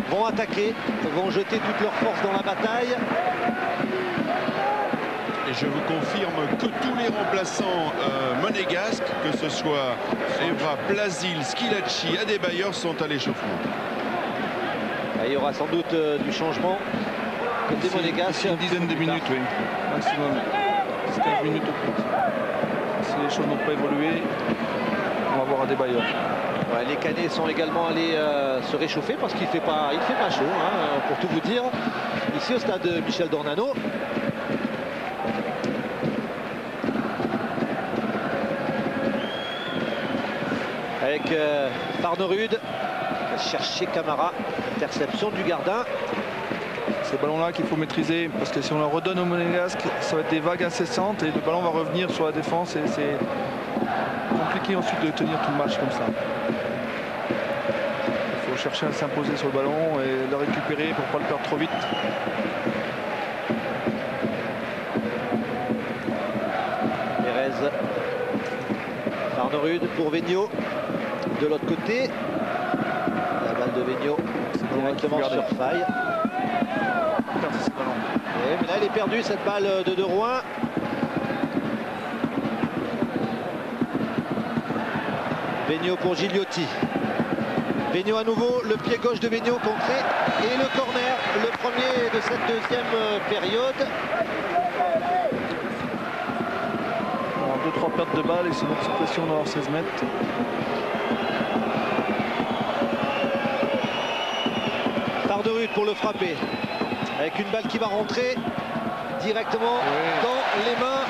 vont attaquer, vont jeter toute leur force dans la bataille. Et je vous confirme que tous les remplaçants monégasques, que ce soit Evra, Blazil, Skilacci, Adebayor, sont à l'échauffement. Il y aura sans doute du changement côté monégasque. Une dizaine de minutes, oui, maximum. 15 minutes au plus. Si les choses n'ont pas évolué, on va voir Adebayor. Ouais, les Canets sont également allés se réchauffer parce qu'il fait pas chaud, hein, pour tout vous dire. Ici au stade Michel Dornano. Avec Farnerud qui a cherché Camara, interception du gardien. Ces ballons-là qu'il faut maîtriser parce que si on leur redonne aux Monégasques, ça va être des vagues incessantes et le ballon va revenir sur la défense et c'est compliqué ensuite de tenir tout le match comme ça. Il faut chercher à s'imposer sur le ballon et le récupérer pour ne pas le perdre trop vite. Pérez, Farnerud pour Vigneault. De l'autre côté, la balle de Vigneault directement sur faille. Mais là, elle est perdue, cette balle de De Rouen. Vigneault pour Gigliotti. Vigneault à nouveau, le pied gauche de Vigneault contré. Et le corner, le premier de cette deuxième période. 2-3 pertes de balles et c'est une suppression dans leurs 16 mètres. Farnerud pour le frapper. Avec une balle qui va rentrer directement dans les mains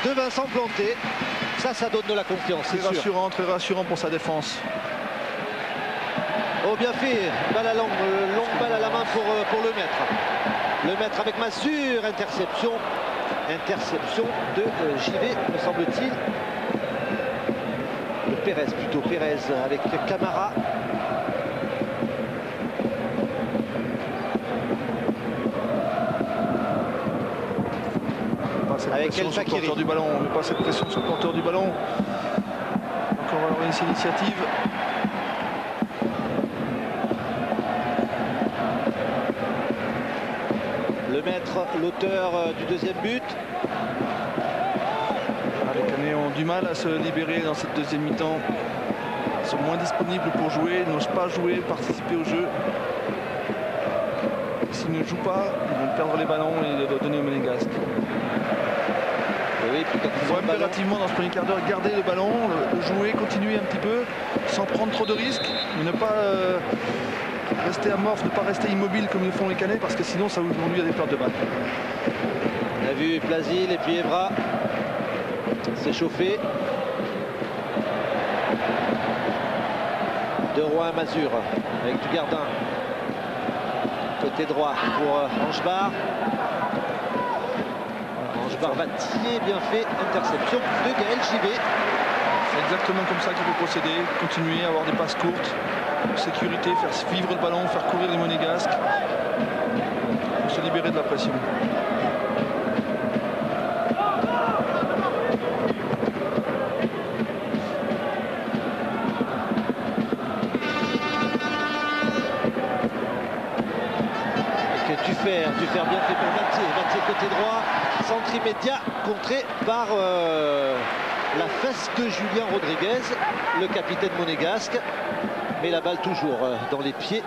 de Vincent Planté. Ça donne de la confiance. Très rassurant pour sa défense. Oh, bien fait. Balle à longue balle à la main pour le maître. Le maître avec Masur. Interception. Interception de JV, me semble-t-il. De Pérez, plutôt Pérez avec Camara. Avec El Fakiri. Du ballon, on ne met pas cette pression sur le porteur du ballon. Donc on va avoir une initiative. Le maître, l'auteur du deuxième but. Les Canets ont du mal à se libérer dans cette deuxième mi-temps. Ils sont moins disponibles pour jouer, n'osent pas jouer, participer au jeu. S'ils ne jouent pas, ils vont perdre les ballons et les donner aux Monégasques. Oui, il faut impérativement dans ce premier quart d'heure garder le ballon, le jouer, continuer un petit peu, sans prendre trop de risques, mais ne pas rester amorphe, ne pas rester immobile comme le font les Canets, parce que sinon ça vous conduit à des pertes de balles. On a vu Blazil et puis Evra s'échauffer. De Rouen, Masur avec du gardien. Côté droit pour Angebar. Angebar va tirer, bien fait. Interception de Gaël JV. C'est exactement comme ça qu'il faut procéder. Continuer à avoir des passes courtes. Sécurité, faire vivre le ballon, faire courir les Monégasques. Pour se libérer de la pression. Tu fais bien fait pour Mathieu côté droit. immédiat contré par la fesse de Julien Rodriguez, le capitaine monégasque. Mais la balle toujours dans les pieds.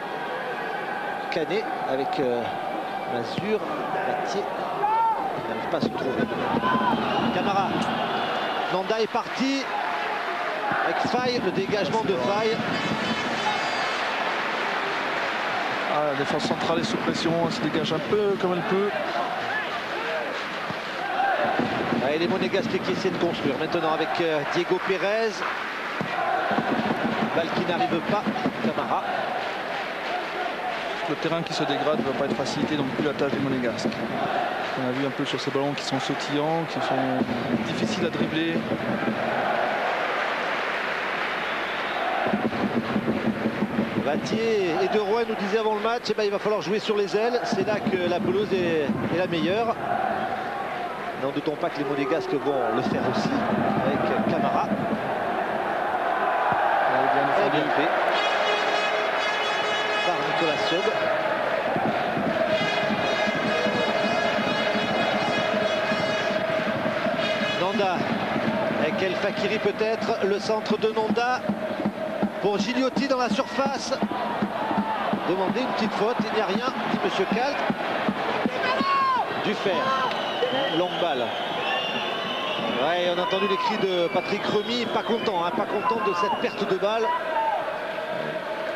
Canet avec Mazur. Battier n'arrive pas à se trouver. Camara. Nanda est parti. Avec Faye, le dégagement de Faye. La défense centrale est sous pression, elle se dégage un peu comme elle peut. Et les Monégasques qui essaient de construire maintenant avec Diego Pérez. Balle qui n'arrive pas. Camara. Le terrain qui se dégrade ne va pas être facilité non plus la tâche des Monégasques. On a vu un peu sur ces ballons qui sont sautillants, qui sont difficiles à dribbler. Battier et De Roy nous disaient avant le match, il va falloir jouer sur les ailes. C'est là que la pelouse est la meilleure. N'en doutons pas que les Monégasques vont le faire aussi avec Camara. Bien fait par Nicolas Seub. Nanda avec El Fakiri peut-être. Le centre de Nanda pour Gigliotti dans la surface. Demandez une petite faute, il n'y a rien, dit Monsieur Calc. Du fer. Longue balle. Ouais, on a entendu les cris de Patrick Remy, pas content, pas content de cette perte de balle.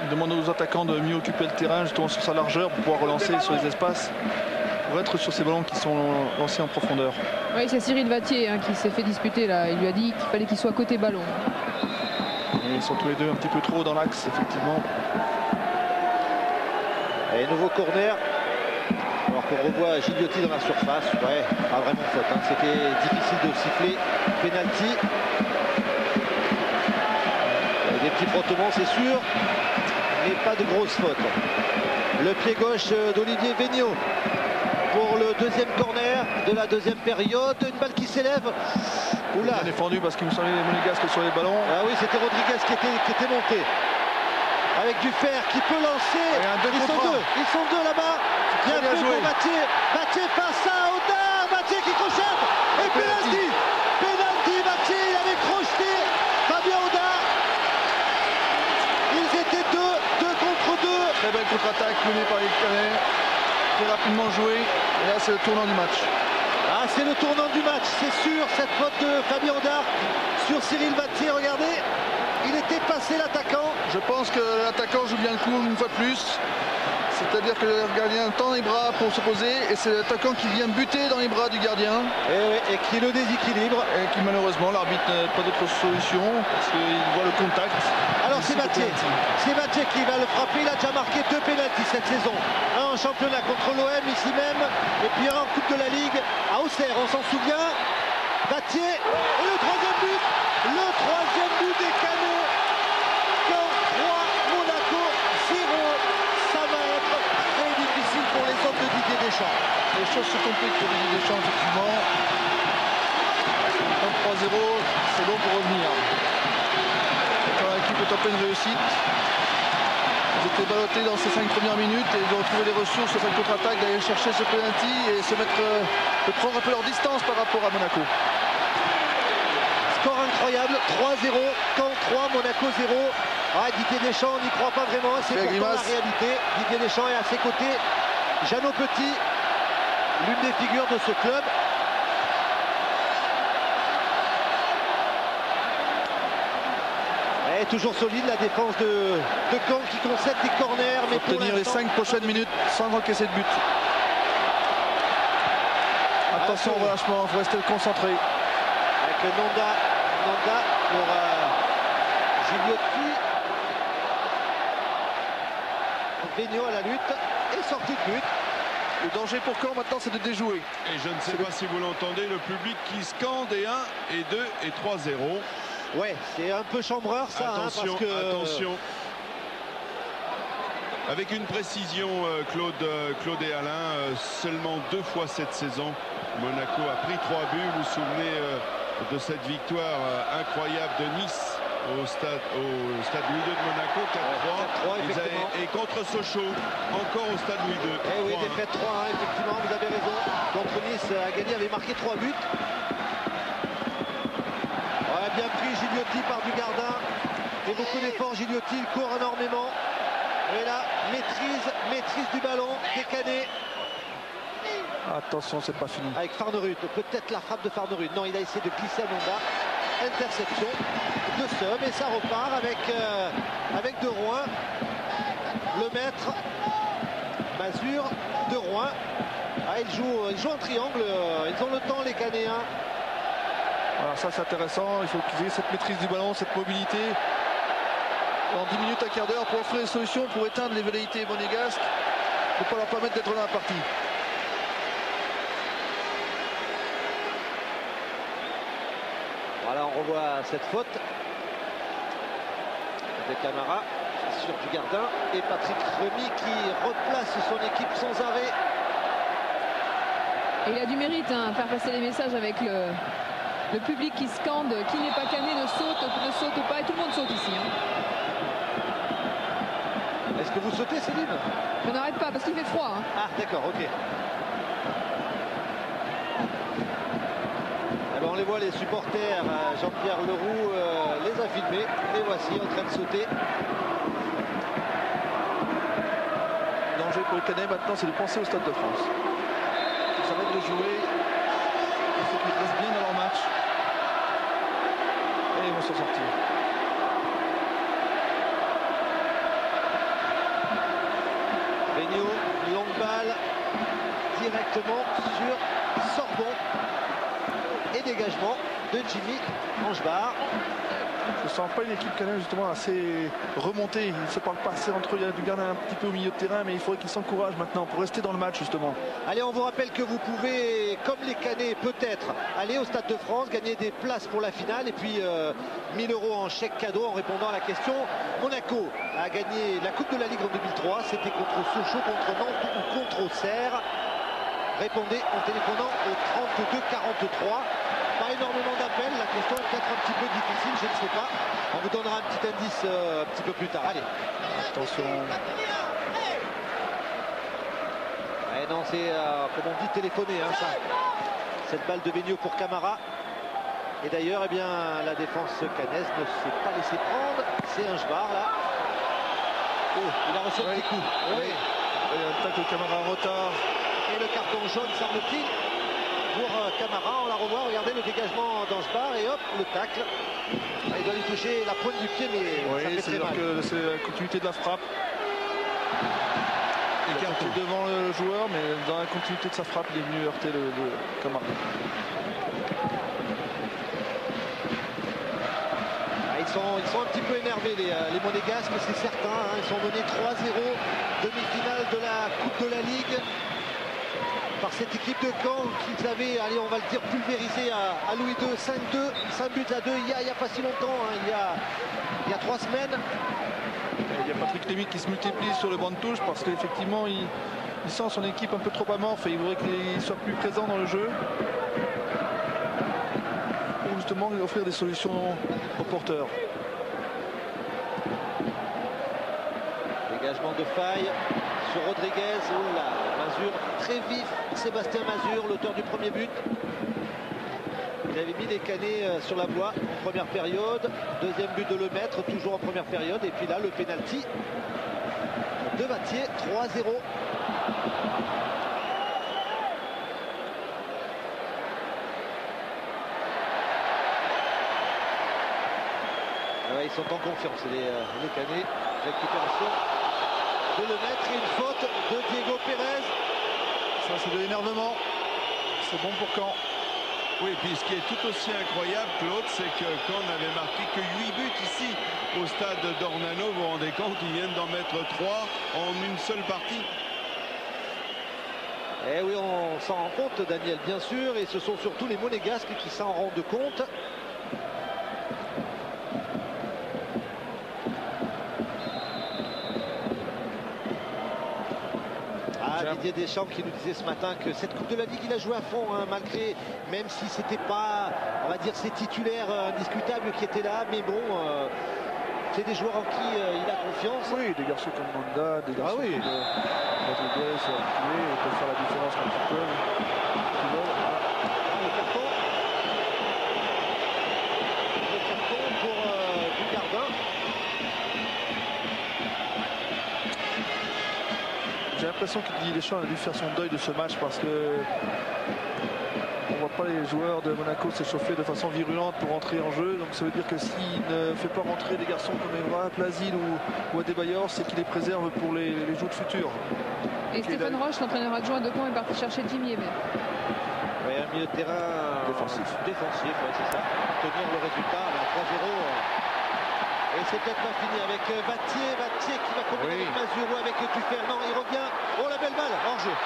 Il demande aux attaquants de mieux occuper le terrain, justement sur sa largeur, pour pouvoir relancer sur les espaces, pour être sur ces ballons qui sont lancés en profondeur. Oui, c'est Cyril Vattier qui s'est fait disputer là. Il lui a dit qu'il fallait qu'il soit côté ballon. Et ils sont tous les deux un petit peu trop dans l'axe, effectivement. Et nouveau corner. Alors qu'on revoit Gigliotti dans la surface. Ouais, pas vraiment faute. C'était difficile de siffler. Penalty. Des petits frottements, c'est sûr. Mais pas de grosse faute. Le pied gauche d'Olivier Véniaud pour le deuxième corner de la deuxième période. Une balle qui s'élève. Oula. Bien défendu parce qu'il me semblait les Monégasques sur les ballons. Ah oui, c'était Rodriguez qui était monté. Avec du fer qui peut lancer. Ils sont deux là-bas. Bien fait pour Battier. Battier passe à Audard. Battier qui crochette. Et penalty. Penalty, Battier, il avait crocheté Fabien Audard. Ils étaient deux contre deux. Très belle contre-attaque menée par Yves Canet. Très rapidement joué. Et là, c'est le tournant du match. Ah, c'est le tournant du match, c'est sûr. Cette faute de Fabien Audard sur Cyril Battier. Regardez, il était passé l'attaquant. Je pense que l'attaquant joue bien le coup une fois de plus. C'est-à-dire que le gardien tend les bras pour s'opposer et c'est l'attaquant qui vient buter dans les bras du gardien. Et qui le déséquilibre. Et qui malheureusement, l'arbitre n'a pas d'autre solution parce qu'il voit le contact. Alors c'est Battier. C'est Battier qui va le frapper. Il a déjà marqué 2 pénaltys cette saison. Un en championnat contre l'OM ici même. Et puis un en Coupe de la Ligue à Auxerre, on s'en souvient. Battier. Et le troisième but. Le troisième but des Canets. Caen 3, Monaco 0. Ça va être très difficile pour les hommes de Didier Deschamps. Les choses se compliquent pour Didier Deschamps, effectivement. 3-0, c'est long pour revenir. Quand l'équipe est en pleine réussite, ils étaient ballottés dans ces 5 premières minutes et ils ont trouvé les ressources sur cette contre-attaque d'aller chercher ce penalty et de prendre un peu leur distance par rapport à Monaco. Score incroyable, 3-0, Caen 3, Monaco 0. Ah, Didier Deschamps n'y croit pas vraiment, c'est pourtant la réalité. Didier Deschamps est à ses côtés. Jeannot Petit, l'une des figures de ce club. Et toujours solide la défense de Caen qui concède des corners. Mais pour tenir les 5 prochaines minutes sans encaisser de but. Attention au relâchement, il faut rester concentré. Avec Nanda pour Gigliotti. Véniaud à la lutte et sortie de but. Le danger pour Caen maintenant, c'est de déjouer. Et je ne sais pas si vous l'entendez, le public qui scande et 1 et 2 et 3-0. Ouais, c'est un peu chambreur ça. Attention, parce que... attention. Avec une précision, Claude et Alain, seulement 2 fois cette saison, Monaco a pris 3 buts. Vous vous souvenez de cette victoire incroyable de Nice au stade Louis II de Monaco, 4-3. Et contre Sochaux, encore au stade Louis II. Eh oui, défaite 3-1, effectivement, vous avez raison. Contre Nice, Agani avait marqué 3 buts. Ouais, bien pris, Gigliotti par Dugardin. Et beaucoup d'efforts, Gigliotti, il court énormément. Et là, maîtrise du ballon, Décané. Attention, c'est pas fini. Avec Farnerud, peut-être la frappe de Farnerud. Non, il a essayé de glisser à Monda. Interception de Seum et ça repart avec De Rouen. Le maître, Mazur, De Rouen. Ah, ils jouent en triangle. Ils ont le temps, les Canéens. Voilà, ça c'est intéressant. Il faut qu'ils aient cette maîtrise du ballon, cette mobilité. En 10 minutes, un quart d'heure pour offrir des solutions pour éteindre les velléités monégasques. Il ne faut pas leur permettre d'être dans la partie. Voilà, on revoit cette faute de Camara sur Dugardin et Patrick Remy qui replace son équipe sans arrêt. Et il a du mérite à faire passer les messages avec le public qui scande, qui n'est pas Cané ne saute pas, et tout le monde saute ici. Est-ce que vous sautez, Céline? Je n'arrête pas parce qu'il fait froid. Ah d'accord, ok. Alors, on les voit, les supporters, Jean-Pierre Leroux les a filmés. Les voici en train de sauter. Danger pour les Canets maintenant, c'est de penser au Stade de France. Ça va être de jouer. Il faut qu'ils restent bien dans leur match. Et ils vont s'en sortir. Regnault, longue balle, directement sur Sorbon. Et dégagement de Jimmy Angebar. Je ne sens pas une équipe canadienne justement assez remontée. Ils ne se parlent pas assez entre eux. Il y a Dugardin un petit peu au milieu de terrain, mais il faudrait qu'ils s'encouragent maintenant pour rester dans le match justement. Allez, on vous rappelle que vous pouvez, comme les Canets peut-être, aller au Stade de France, gagner des places pour la finale et puis 1000 € en chèque cadeau en répondant à la question. Monaco a gagné la Coupe de la Ligue en 2003. C'était contre Sochaux, contre Nantes ou contre Auxerre. Répondez en téléphonant au 32-43. Pas énormément d'appels, la question est peut-être un petit peu difficile, je ne sais pas. On vous donnera un petit indice un petit peu plus tard. Allez. Attention. Ouais, non, c'est comme on dit téléphoner, hein, ça. Cette balle de Begnaud pour Camara. Et d'ailleurs, eh bien, la défense canaise ne s'est pas laissé prendre. C'est un Angebar là. Oh, il a reçu un petit coup. Oui. Il y a un tacle de Camara en retard. Et le carton jaune, semble-t-il, pour Camara. On la revoit, regardez le dégagement d'Angebar et hop, le tacle. Il doit lui toucher la pointe du pied, mais oui, ça fait très mal. C'est la continuité de la frappe. Il est devant le joueur, mais dans la continuité de sa frappe, il est venu heurter le Camara. Ils sont un petit peu énervés, les Monégasques, c'est certain. Hein. Ils sont menés 3-0, demi-finale de la Coupe de la Ligue. Par cette équipe de Caen qu'ils avaient, allez, on va le dire, pulvérisé à Louis II, 5-2, 5 buts à 2, il n'y a pas si longtemps, hein, il y a 3 semaines. Il y a Patrick Lémy qui se multiplie sur le banc de touche parce qu'effectivement, il sent son équipe un peu trop amorphe et il voudrait qu'il soit plus présent dans le jeu. Pour justement lui offrir des solutions aux porteurs. Dégagement de faille sur Rodriguez. Oh là, Mazur très vif. Sébastien Mazur, l'auteur du premier but. Il avait mis les Canets sur la voie en première période. Deuxième but de Lemaître, toujours en première période. Et puis là, le pénalty de Vattier, 3-0. Ils sont en confiance, les Canets. Récupération de Lemaître et une faute de Diego Pérez. Ça, c'est de l'énervement. C'est bon pour Caen. Oui, et puis ce qui est tout aussi incroyable, Claude, c'est que Caen n'avait marqué que 8 buts ici au stade d'Ornano. Vous vous rendez compte, ils viennent d'en mettre 3 en une seule partie. Eh oui, on s'en rend compte, Daniel, bien sûr. Et ce sont surtout les Monégasques qui s'en rendent compte. Didier Deschamps qui nous disait ce matin que cette Coupe de la Ligue, il a joué à fond, hein, malgré, même si c'était pas on va dire, ses titulaires indiscutables qui étaient là, mais bon, c'est des joueurs en qui il a confiance. Oui, des garçons comme Manda, des garçons oui. comme Rodriguez, ils peuvent faire la différence quand ils peuvent. Le carton. Le carton pour Dugardin. J'ai l'impression que Didier Deschamps a dû faire son deuil de ce match parce que on voit pas les joueurs de Monaco s'échauffer de façon virulente pour entrer en jeu. Donc ça veut dire que s'il ne fait pas rentrer des garçons comme Evra, Plazil ou Adebayor, c'est qu'il les préserve pour les joutes futures. Et Stéphane Roche, l'entraîneur adjoint de Caen, est parti chercher Jimmy Hébert. Oui, un milieu de terrain défensif. Défensif, ouais, c'est ça. Tenir le résultat à 3-0. Et c'est peut-être pas fini avec Vattier qui va combiner avec Mazuro, avec Dufert. Non, il revient. Oh, la belle balle. Hors-jeu.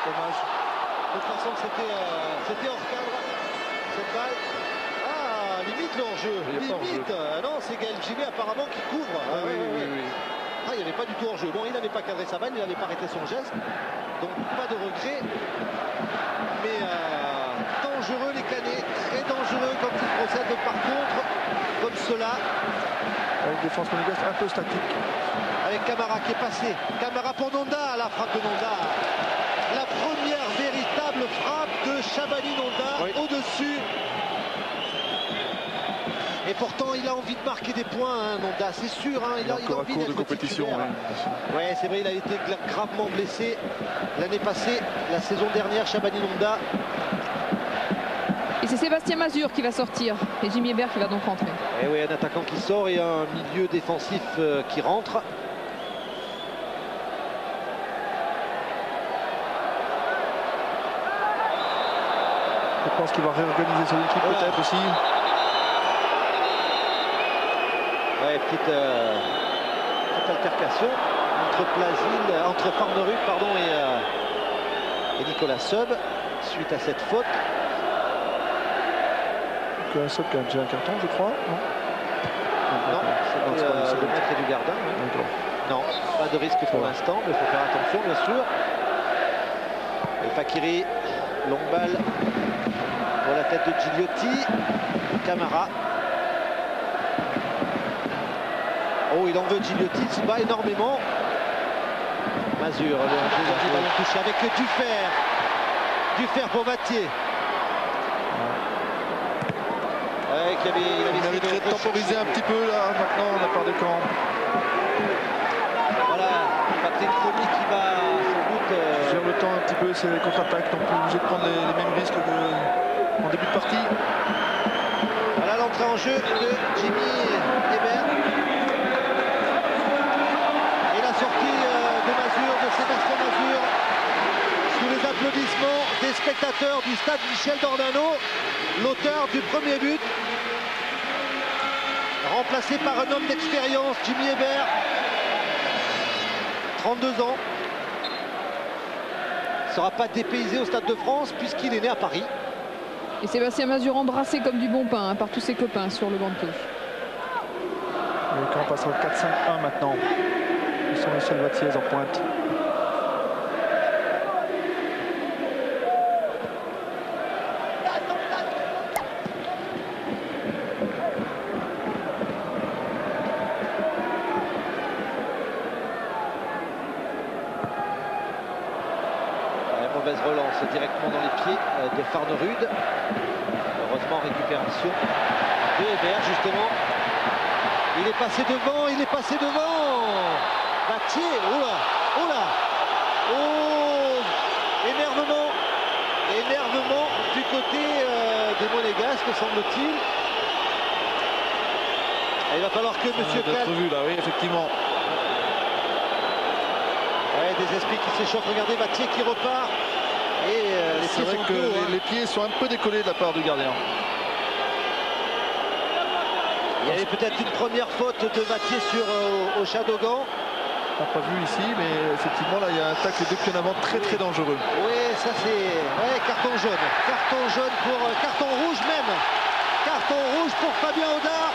Dommage. De toute façon, c'était hors cadre, cette balle. Ah, limite le hors-jeu. Limite. Ah non, c'est Gaël Gilet apparemment qui couvre. Oui. Ah, il n'y avait pas du tout hors-jeu. Bon, il n'avait pas cadré sa balle, il n'avait pas arrêté son geste. Donc, pas de regret. Mais dangereux les Canets. Très dangereux quand ils procèdent par contre, comme cela. Avec défense monégasque un peu statique. Avec Camara qui est passé. Camara pour Nonda, la frappe de Nonda. La première véritable frappe de Chabani Nonda au-dessus. Et pourtant, il a envie de marquer des points, hein, Nonda, c'est sûr. Hein, il a envie d'être compétition. Ouais, c'est vrai, il a été gravement blessé l'année passée, la saison dernière, Chabani Nonda. Et c'est Sébastien Mazur qui va sortir et Jimmy Hébert qui va donc rentrer. Et oui, un attaquant qui sort et un milieu défensif qui rentre. Je pense qu'il va réorganiser son équipe peut-être aussi. Ouais, petite altercation entre Farnerud et Nicolas Seub suite à cette faute. Nicolas Seub qui a déjà un carton, je crois. Non, c'est le maître du gardien. Non, pas de risque pour l'instant, mais il faut faire attention bien sûr. Et Fakiri, longue balle pour la tête de Gigliotti. Camara. Oh, il en veut Gigliotti, il se bat énormément. Mazur, le deuxième ballon touché avec Dufert. Dufert pour Vattier. Ouais, il avait déjà temporisé un petit peu là, maintenant, la part de Caen. Voilà, Patrick Cromy qui va sans doute... gère le temps un petit peu, c'est les contre-attaques, donc obligé de prendre les mêmes risques qu'en début de partie. Voilà l'entrée en jeu de Jimmy Hébert. Et la sortie de Mazur, de Sébastien Mazur, sous les applaudissements des spectateurs du stade Michel Dornano, l'auteur du premier but, remplacé par un homme d'expérience, Jimmy Hébert, 32 ans, ne sera pas dépaysé au Stade de France puisqu'il est né à Paris. Et Sébastien Mazur embrassé comme du bon pain par tous ses copains sur le banc de touche. Et quand on passe au 4-5-1 maintenant, ils sont Michel Vattiez en pointe. Mauvaise relance directement dans les pieds de Farnerud. Heureusement récupération de Hébert justement. Il est passé devant, Vattier, oh là, oh, énervement du côté des Monégasques semble-t-il. Il va falloir que Monsieur Cal... Vu là, oui, effectivement. Ouais, des esprits qui s'échauffent. Regardez Vattier qui repart. Et c'est vrai que les pieds sont un peu décollés de la part du gardien. Il y avait peut-être une première faute de Vattier sur Ochadogan. On n'a pas vu ici, mais effectivement là il y a un tacle de pied en avant très dangereux. Oui, ça c'est carton jaune. Carton rouge même. Carton rouge pour Fabien Audard.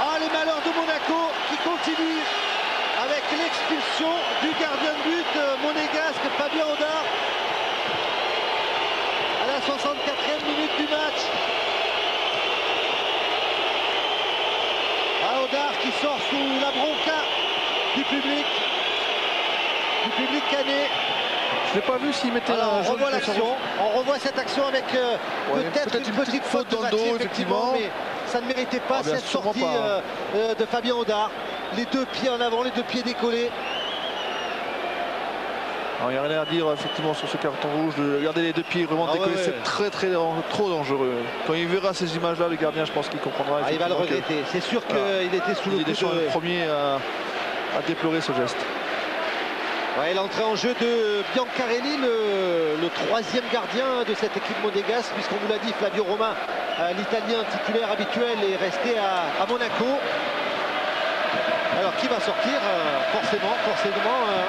Ah, les malheurs de Monaco qui continuent avec l'expulsion du gardien de but monégasque Fabien Audard à la 64e minute du match. Odard qui sort sous la bronca du public canet. Je n'ai pas vu s'il mettait Alors, un on jaune revoit sur son- l'action, on revoit cette action avec peut-être une petite faute dans le Mathieu, dos, effectivement, mais ça ne méritait pas Ah, bien cette sûrement sortie pas. de Fabien Odard. Les deux pieds en avant, les deux pieds décollés. Alors, il n'y a rien à dire effectivement sur ce carton rouge. Regardez les deux pieds vraiment Ah, décollés, ouais, c'est trop dangereux. Quand il verra ces images-là, le gardien, je pense qu'il comprendra. Ah, il va le effectivement que regretter. C'est sûr qu'il était sous le Didier coup Deschamps est le premier à déplorer ce geste. Ouais, l'entrée en jeu de Biancarelli, le troisième gardien de cette équipe monégasque, puisqu'on vous l'a dit, Flavio Romain, l'italien titulaire habituel, est resté à Monaco. Alors qui va sortir forcément,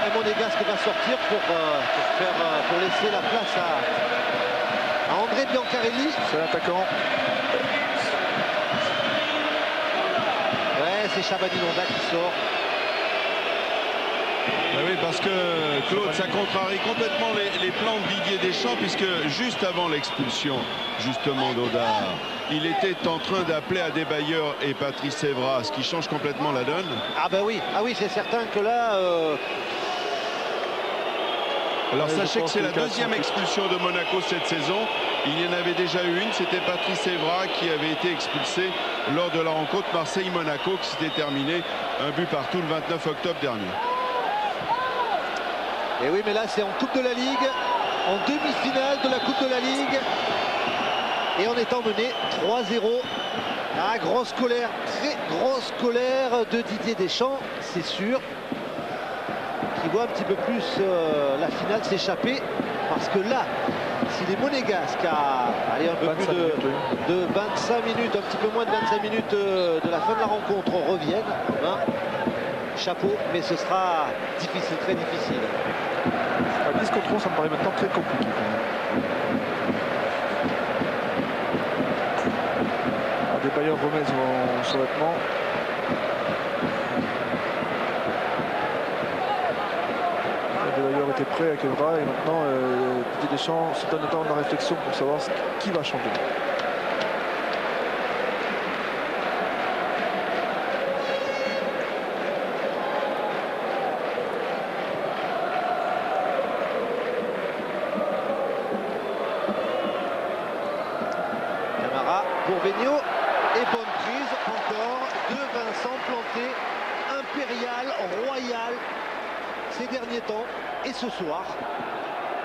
un monégasque va sortir pour laisser la place à André Biancarelli. C'est l'attaquant. Ouais, c'est Chabani Londa qui sort. Ah oui, parce que Claude, ça contrarie complètement les plans de Didier Deschamps, puisque juste avant l'expulsion justement d'Odard, il était en train d'appeler Adebayor et Patrice Evra, ce qui change complètement la donne. Ah oui, c'est certain que là... Alors Ouais, sachez que c'est la que le deuxième cas- expulsion de Monaco cette saison. Il y en avait déjà eu une, c'était Patrice Evra qui avait été expulsé lors de la rencontre Marseille-Monaco qui s'était terminée un but partout le 29 octobre dernier. Et oui, mais là c'est en Coupe de la Ligue, en demi-finale de la Coupe de la Ligue. Et en étant mené 3-0. Ah, grosse colère, très grosse colère de Didier Deschamps, c'est sûr. Qui voit un petit peu plus la finale s'échapper. Parce que là, si les Monégasques à aller un peu plus de 25 minutes, un petit peu moins de 25 minutes de la fin de la rencontre reviennent, hein, chapeau, mais ce sera difficile, très difficile. À 10 contre 11, ça me paraît maintenant très compliqué. Adebayor remet son vêtement. Adebayor était prêt avec Evra et maintenant Didier Deschamps se donne le temps de la réflexion pour savoir qui va changer. Camara pour Vigno et bonne prise encore de Vincent Planté, impérial, royal ces derniers temps et ce soir.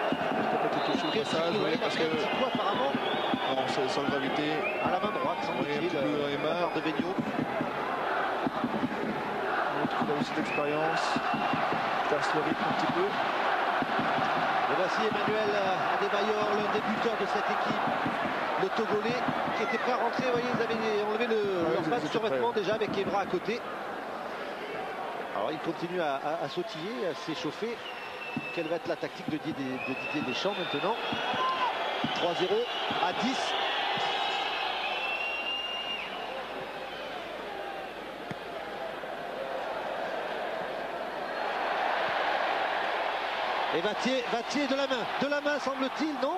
Peut-être quelque chose de passage, oui, parce que apparemment bon, c'est sans gravité. à la main droite, semble-t-il, plus de la part de Vigno. L'autre qui a aussi d'expérience, casse le rythme un petit peu. Et voici Emmanuel Adebayor, le débuteur de cette équipe, le Togolais, qui était prêt à rentrer. Vous voyez, ils avaient enlevé leur ils passe étaient sur vêtement prêts. déjà avec Evra à côté. Alors il continue à sautiller, à s'échauffer. Quelle va être la tactique de Didier Deschamps maintenant? 3-0 à 10. Et Vattier de la main semble-t-il, non?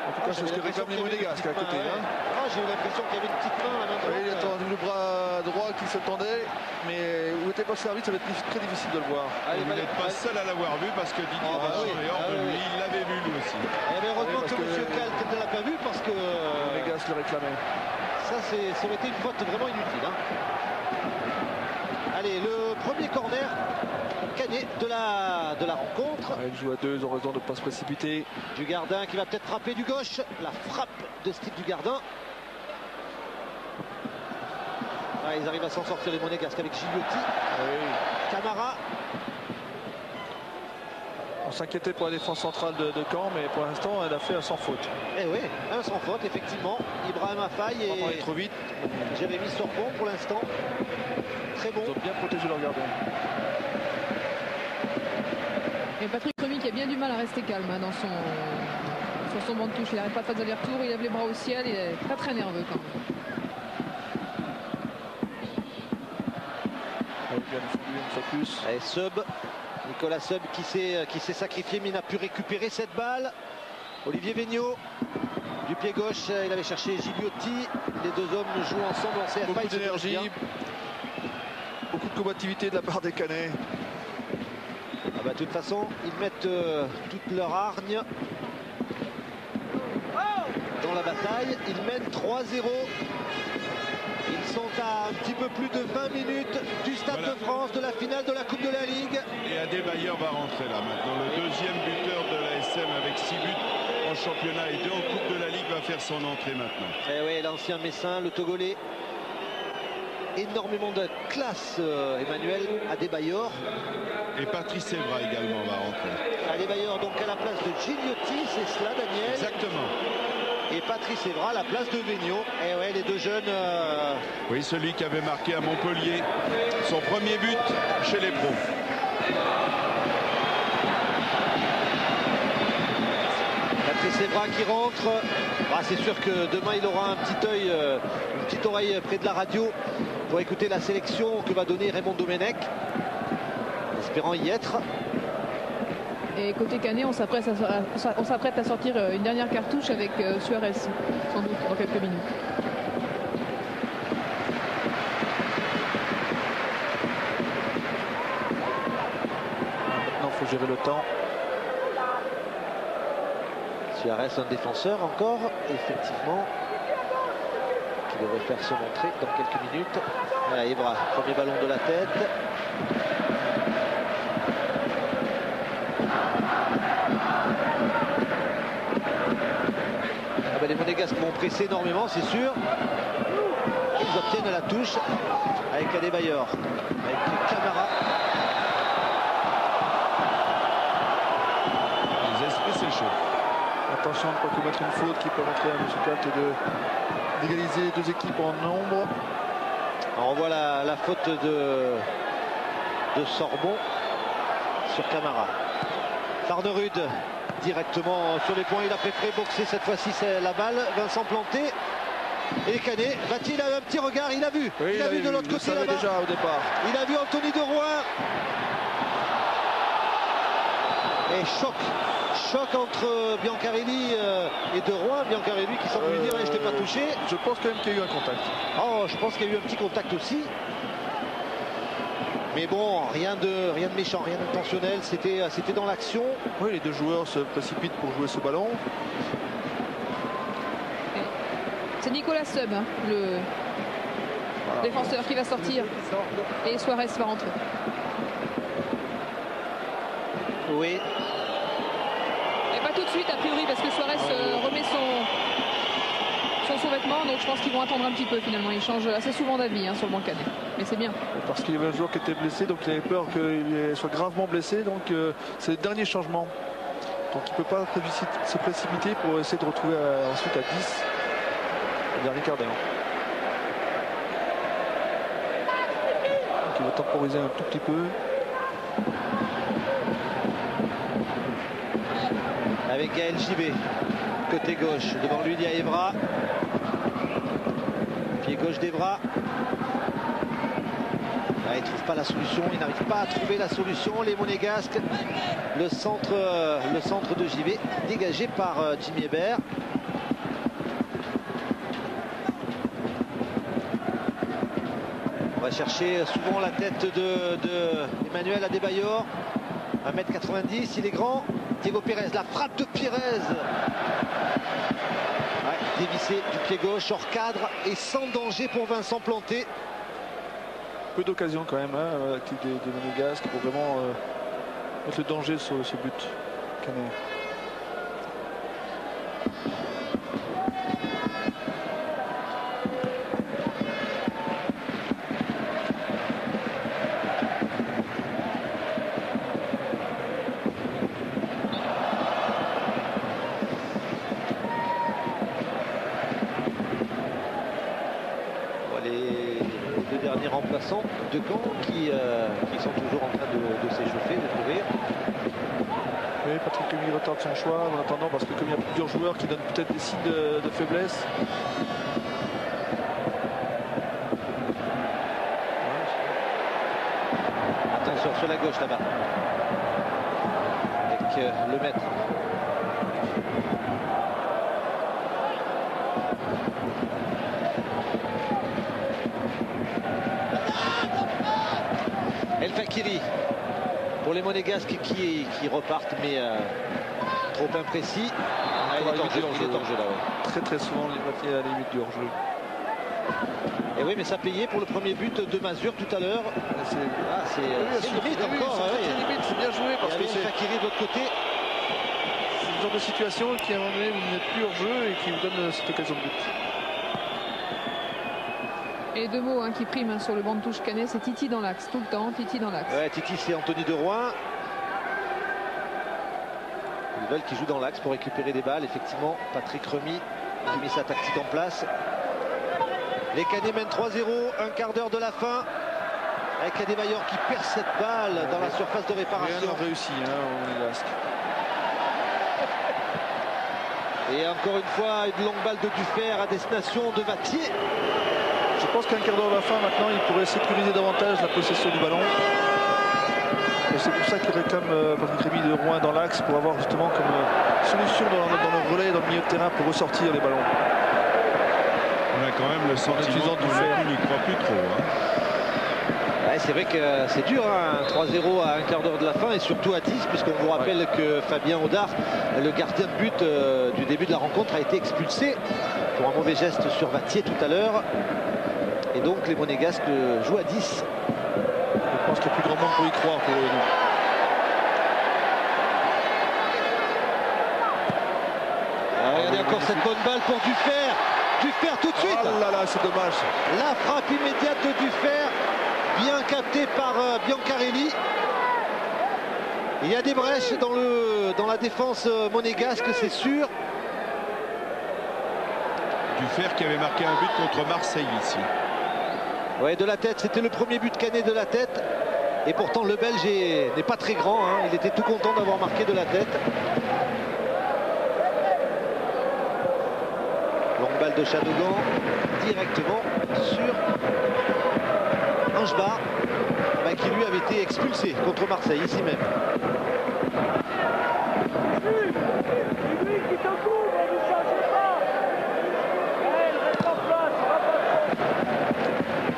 En tout cas, c'est ce que réclament les Monégasques à côté. Hein. Ah, j'ai eu l'impression qu'il y avait une petite main à la main droite. Oui, il a tendu le bras droit qui se tendait, mais où était passé l'arbitre, ça va être très difficile de le voir. Allez, Vous n'êtes pas seul à l'avoir vu parce que Didier Ah, bah Deschamps oui, est hors ah, de oui. lui. Il l'avait vu lui aussi. Eh bien, heureusement Oui, parce que M. que- Kalt ne l'a pas vu parce que Les Monégasques le réclamaient. ça aurait été une faute vraiment inutile. Hein. Allez, le premier corner canet de la rencontre. Ouais, il joue à deux, ils ont raison de ne pas se précipiter. Du Gardin qui va peut-être frapper du gauche. La frappe de Steve du Gardin. Ah, ils arrivent à s'en sortir les Monégasques avec Gigliotti. Camara. On s'inquiétait pour la défense centrale de Caen, mais pour l'instant, elle a fait un sans faute. Eh oui, un sans faute, effectivement. Ibrahim Affaye On va aller et trop vite. Jérémy Sorbon pour l'instant. Très bon. Ils ont bien protégé leur gardien. Et Patrick Remy qui a bien du mal à rester calme hein, sur son banc de touche. Il n'arrête pas de faire des allers-retours, il lève les bras au ciel, il est très très nerveux quand même. Bien défendu une fois de plus. Allez, Sub. Nicolas Sub qui s'est sacrifié mais il n'a pu récupérer cette balle. Olivier Vigno du pied gauche, il avait cherché Gigliotti. Les deux hommes jouent ensemble en CFA. Beaucoup ils se connaissent d'énergie. bien. Beaucoup de combativité de la part des Canets. Ah bah, de toute façon, ils mettent toute leur hargne dans la bataille. Ils mènent 3-0. Ils sont à un petit peu plus de 20 minutes du Stade de France, de la finale de la Coupe de la Ligue. Et Adebayor va rentrer là maintenant. Le deuxième buteur de l'ASM avec 6 buts en championnat et 2 en Coupe de la Ligue va faire son entrée maintenant. Et oui, l'ancien Messin, le Togolais. Énormément de classe, Emmanuel Adebayor. Et Patrice Evra également va rentrer. Adebayor donc à la place de Gigliotti, c'est cela, Daniel. Exactement. Et Patrice Evra à la place de Vigneault. Et ouais, les deux jeunes. Oui, celui qui avait marqué à Montpellier son premier but chez les pros. Patrice Evra qui rentre. Ah, c'est sûr que demain il aura un petit œil, une petite oreille près de la radio pour écouter la sélection que va donner Raymond Domenech, espérant y être. Et côté Canet, on s'apprête à sortir une dernière cartouche avec Suarez, sans doute, dans quelques minutes. Maintenant, il faut gérer le temps. Suarez, un défenseur encore, effectivement, qui devrait faire se montrer dans quelques minutes. Voilà, Evra, premier ballon de la tête. Ah ben, les Monégasques vont presser énormément, c'est sûr. Ils obtiennent la touche avec Adebayor, avec Camara. Les esprits s'échauffent. Attention de ne pas commettre une faute qui peut rentrer à M. et d'égaliser deux équipes en nombre. On voit la faute de Sorbon sur Camara. Farnerud directement sur les points. Il a préféré boxer cette fois-ci, c'est la balle. Vincent Planté. Et Canet va-t-il avoir un petit regard? Il a vu. Oui, il a vu de l'autre côté là-bas. Déjà au départ. Il a vu Anthony de Rouen. Et choc entre Biancarelli et de Rouen. Biancarelli qui semble lui dire je t'ai pas touché. Je pense quand même qu'il y a eu un contact. Oh, je pense qu'il y a eu un petit contact aussi. Mais bon, rien de méchant, rien d'intentionnel. C'était dans l'action. Oui, les deux joueurs se précipitent pour jouer ce ballon. C'est Nicolas Seub, hein, le défenseur qui va sortir. Et Suarez va rentrer. Oui. Et pas tout de suite, a priori, parce que Suarez remet son sous-vêtement. Donc je pense qu'ils vont attendre un petit peu finalement. Ils changent assez souvent d'avis sur le banc Canet. Mais c'est bien. Parce qu'il y avait un joueur qui était blessé, donc il avait peur qu'il soit gravement blessé. Donc c'est le dernier changement. Donc il ne peut pas se précipiter pour essayer de retrouver ensuite à 10 le dernier quart d'heure. Donc il va temporiser un tout petit peu. Avec Gaël Gibet, côté gauche. Devant lui, il y a Evra. Pied gauche d'Evra. Il ne trouve pas la solution, il n'arrive pas à trouver la solution. Les Monégasques, le centre de Gibet, dégagé par Jimmy Hébert. On va chercher souvent la tête de Emmanuel Adebayor. 1m90, il est grand. Diego Pérez, la frappe de Pérez. Ouais, dévissé du pied gauche, hors cadre et sans danger pour Vincent Planté. Peu d'occasions quand même avec des Monégasques pour vraiment mettre le danger sur ce but Canet. Remplaçants de Caen qui sont toujours en train de s'échauffer, de courir. Oui, Patrick Cumy retarde son choix en attendant parce que comme il y a plusieurs joueurs qui donnent peut-être des signes de faiblesse. Attention sur la gauche là-bas. Avec le maître. Fakiri pour les Monégasques qui repartent, mais trop imprécis. Il est hors jeu là. Ouais. Très souvent, les Wattiers à la limite du hors-jeu. Et oui, mais ça payait pour le premier but de Mazur tout à l'heure. C'est limite encore. C'est bien joué parce que c'est Fakiri de l'autre côté. C'est le genre de situation qui à un moment donné vous n'êtes plus hors jeu et qui vous donne cette occasion de but. Et deux mots qui priment sur le banc de touche canet, c'est Titi dans l'axe, tout le temps, Titi dans l'axe. Ouais, Titi c'est Anthony de Rouen. Ils qui joue dans l'axe pour récupérer des balles. Effectivement, Patrick Remy a mis sa tactique en place. Les Canets mènent 3-0, un quart d'heure de la fin. Avec Adebayor qui perd cette balle dans la surface de réparation. Rien n'a réussi, au Monégasque. Et encore une fois, une longue balle de Dufer à destination de Vattier. Je pense qu'un quart d'heure de la fin, maintenant, il pourrait sécuriser davantage la possession du ballon. C'est pour ça qu'il réclame Patrick Rémy de Rouen dans l'axe pour avoir justement comme solution dans le relais, dans le milieu de terrain pour ressortir les ballons. On a quand même le sentiment qu'il n'y croit plus trop. Ouais, c'est vrai que c'est dur, 3-0 à un quart d'heure de la fin et surtout à 10, puisqu'on vous rappelle que Fabien Audard, le gardien de but du début de la rencontre, a été expulsé pour un mauvais geste sur Vattier tout à l'heure. Et donc les Monégasques jouent à 10. Je pense qu'il y a plus grand monde pour y croire pour nous. Regardez encore cette bonne balle pour Dufer. Dufer tout de suite. Oh là là, c'est dommage. La frappe immédiate de Dufer, bien captée par Biancarelli. Il y a des brèches dans la défense monégasque, c'est sûr. Dufer qui avait marqué un but contre Marseille ici. Ouais, de la tête, c'était le premier but canet de la tête. Et pourtant le Belge n'est pas très grand, il était tout content d'avoir marqué de la tête. Longue balle de Chadogan directement sur Angebar, qui lui avait été expulsé contre Marseille ici même.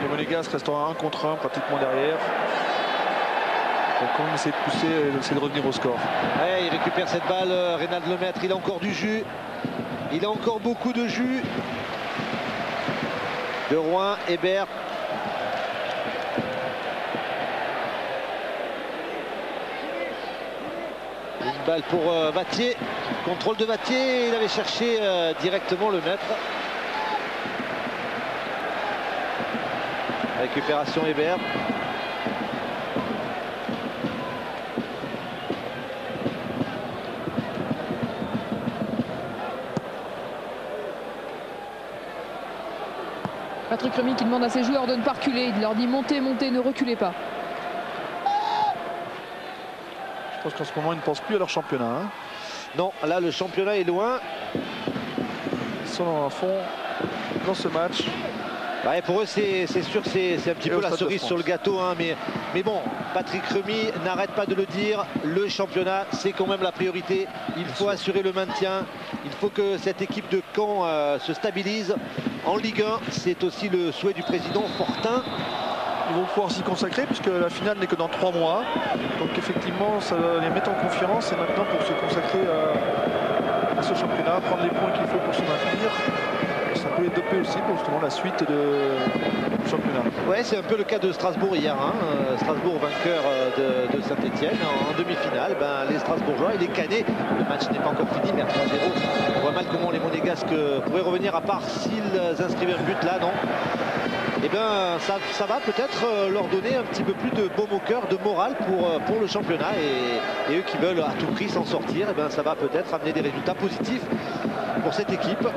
Les Monégasques restent en 1 contre 1 pratiquement derrière. Donc on essaie de pousser, essaie de revenir au score. Ouais, il récupère cette balle, Reynald Lemaître, il a encore du jus. Il a encore beaucoup de jus. De Rouen, Hébert. Une balle pour Vattier. Contrôle de Vattier, il avait cherché directement le maître. Récupération Hébert. Patrick Remy qui demande à ses joueurs de ne pas reculer. Il leur dit montez, montez, ne reculez pas. Je pense qu'en ce moment ils ne pensent plus à leur championnat. Non, là le championnat est loin. Ils sont à fond dans ce match. Ouais, pour eux c'est sûr que c'est un petit peu la cerise sur le gâteau, mais bon, Patrick Remy n'arrête pas de le dire, le championnat c'est quand même la priorité, il faut assurer le maintien, il faut que cette équipe de Caen se stabilise en Ligue 1, c'est aussi le souhait du président Fortin. Ils vont pouvoir s'y consacrer puisque la finale n'est que dans 3 mois, donc effectivement ça va les mettre en confiance et maintenant pour se consacrer à ce championnat, prendre les points qu'il faut pour se maintenir. Ça peut les doper aussi pour justement la suite du championnat. Ouais, c'est un peu le cas de Strasbourg hier. Strasbourg vainqueur de Saint-Etienne en demi-finale. Les Strasbourgeois et les Canets. Le match n'est pas encore fini, mais à 3-0. On voit mal comment les Monégasques pourraient revenir, à part s'ils inscrivaient un but là, non. Et bien ça va peut-être leur donner un petit peu plus de baume au cœur, de morale pour le championnat. Et eux qui veulent à tout prix s'en sortir, et ça va peut-être amener des résultats positifs pour cette équipe.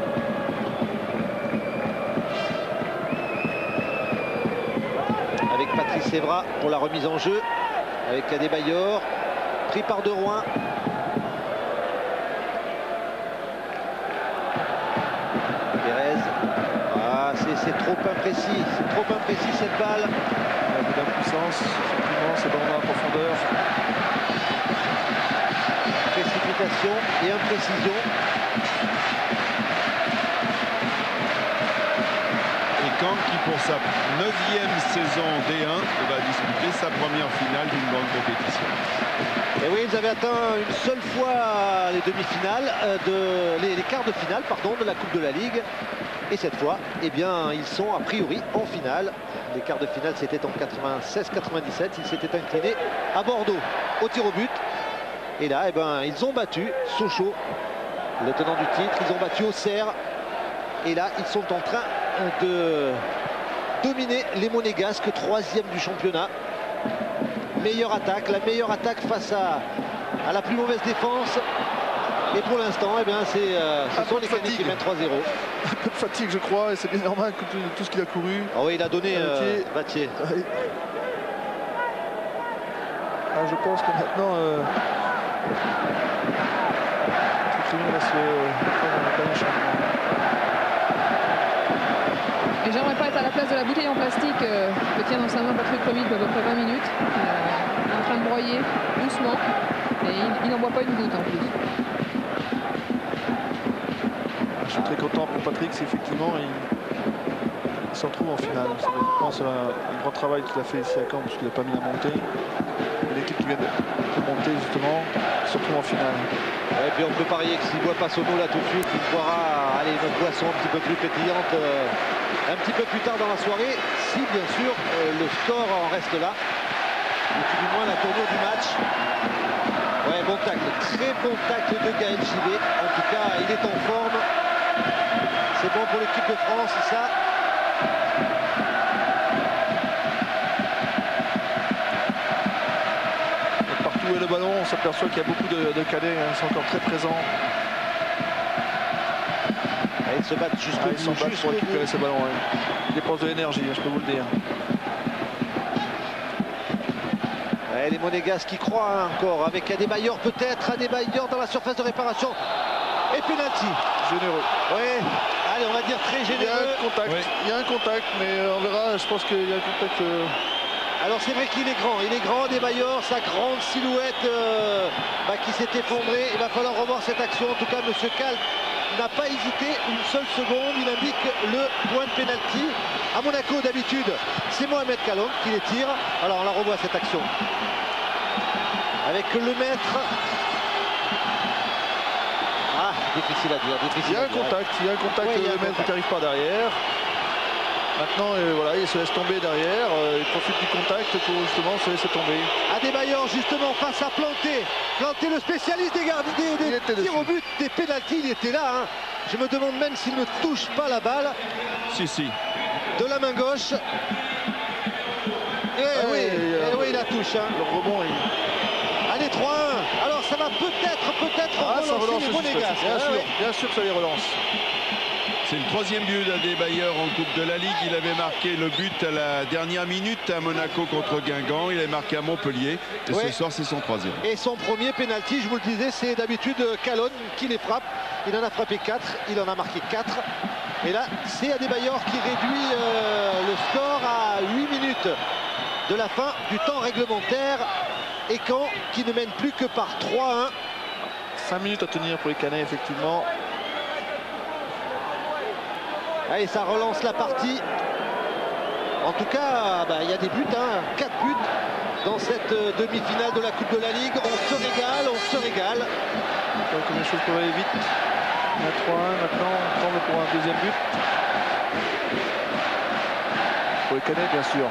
Patrice Evra pour la remise en jeu avec Adebayor, pris par De Rouen. Pérez, c'est trop imprécis, cette balle. Un peu d'impuissance, effectivement, c'est dans la profondeur. Précipitation et imprécision. Et Caen qui pour sa 9e saison D1 et va disputer sa première finale d'une grande compétition. Et oui, ils avaient atteint une seule fois les demi-finales, les quarts de finale pardon, de la Coupe de la Ligue. Et cette fois, eh bien, ils sont a priori en finale. Les quarts de finale, c'était en 96-97. Ils s'étaient inclinés à Bordeaux au tir au but. Et là, eh ben, ils ont battu Sochaux, le tenant du titre. Ils ont battu Auxerre. Et là, ils sont en train de dominer les Monégasques, 3e du championnat. Meilleure attaque, la meilleure attaque face à la plus mauvaise défense. Et pour l'instant, eh bien, ce sont les Canucks qui mènent 3-0. Un peu de fatigue, je crois, et c'est bien normal que tout ce qu'il a couru. Ah oui, il a donné Vattier. Ouais. Ah, je pense que maintenant, va se Et j'aimerais pas être à la place de la bouteille en plastique que tient dans sa main Patrick Cremy depuis à peu près 20 minutes. Il est en train de broyer doucement et il n'en boit pas une goutte en plus. Je suis très content pour Patrick, c'est effectivement il se retrouve en finale. Je pense un grand travail qu'il a fait ici à Caen parce qu'il n'a pas mis à monter. L'équipe qui vient de monter justement se retrouve en finale. Et puis on peut parier que s'il ne boit pas Sono là tout de suite, il boira une boisson un petit peu plus pétillante un petit peu plus tard dans la soirée, si bien sûr le score en reste là, ou tout du moins la tournure du match. Ouais, bon tacle, très bon tacle de Gaël Givet. En tout cas, il est en forme. C'est bon pour l'équipe de France, ça. Partout où est le ballon, on s'aperçoit qu'il y a beaucoup de cadets, hein, ils sont encore très présents. Et ils se battent jusqu'au bout. Ils s'en battent pour récupérer ce ballon. Ouais. Ils dépensent de l'énergie, je peux vous le dire. Ouais, les Monégasques qui croient encore avec Adebayor peut-être, Adebayor dans la surface de réparation. Et penalty. Généreux. Oui, allez, on va dire très généreux. Il y a un contact, mais on verra, je pense qu'il y a un contact. Alors c'est vrai qu'il est grand Adebayor, sa grande silhouette qui s'est effondrée. Il va falloir revoir cette action. En tout cas, M. Cal n'a pas hésité une seule seconde. Il indique le point de pénalty. À Monaco, d'habitude, c'est Mohamed Kalon qui les tire. Alors on la revoit cette action. Avec le maître. Ah, difficile à dire. Il y a un contact, Ouais, le maître qui n'arrive pas derrière. Maintenant, voilà, il se laisse tomber derrière. Il profite du contact pour justement se laisser tomber. Adebayor, justement, face à Planté. Planté, le spécialiste des tirs au but, des pénaltys, il était là. Hein. Je me demande même s'il ne touche pas la balle. Si. De la main gauche. Oui, il la touche. Hein. Le rebond, Allez, 3-1. Alors, ça va peut-être ça relance les Monégasques. bien sûr que ça les relance. C'est le 3e but d'Adebayor en Coupe de la Ligue. Il avait marqué le but à la dernière minute à Monaco contre Guingamp. Il avait marqué à Montpellier. Et ce soir, c'est son 3e. Et son premier pénalty, je vous le disais, c'est d'habitude Kalon qui les frappe. Il en a frappé 4, il en a marqué 4. Et là, c'est Adebayor qui réduit le score à 8 minutes de la fin du temps réglementaire. Et Caen qui ne mène plus que par 3-1. 5 minutes à tenir pour les Canets, effectivement. Allez, ça relance la partie. En tout cas, il y a des buts, 4 buts dans cette demi-finale de la Coupe de la Ligue. On se régale. Donc les choses peuvent aller vite. Il y a 3-1 maintenant, on tremble pour un deuxième but. Pour les Canets, bien sûr.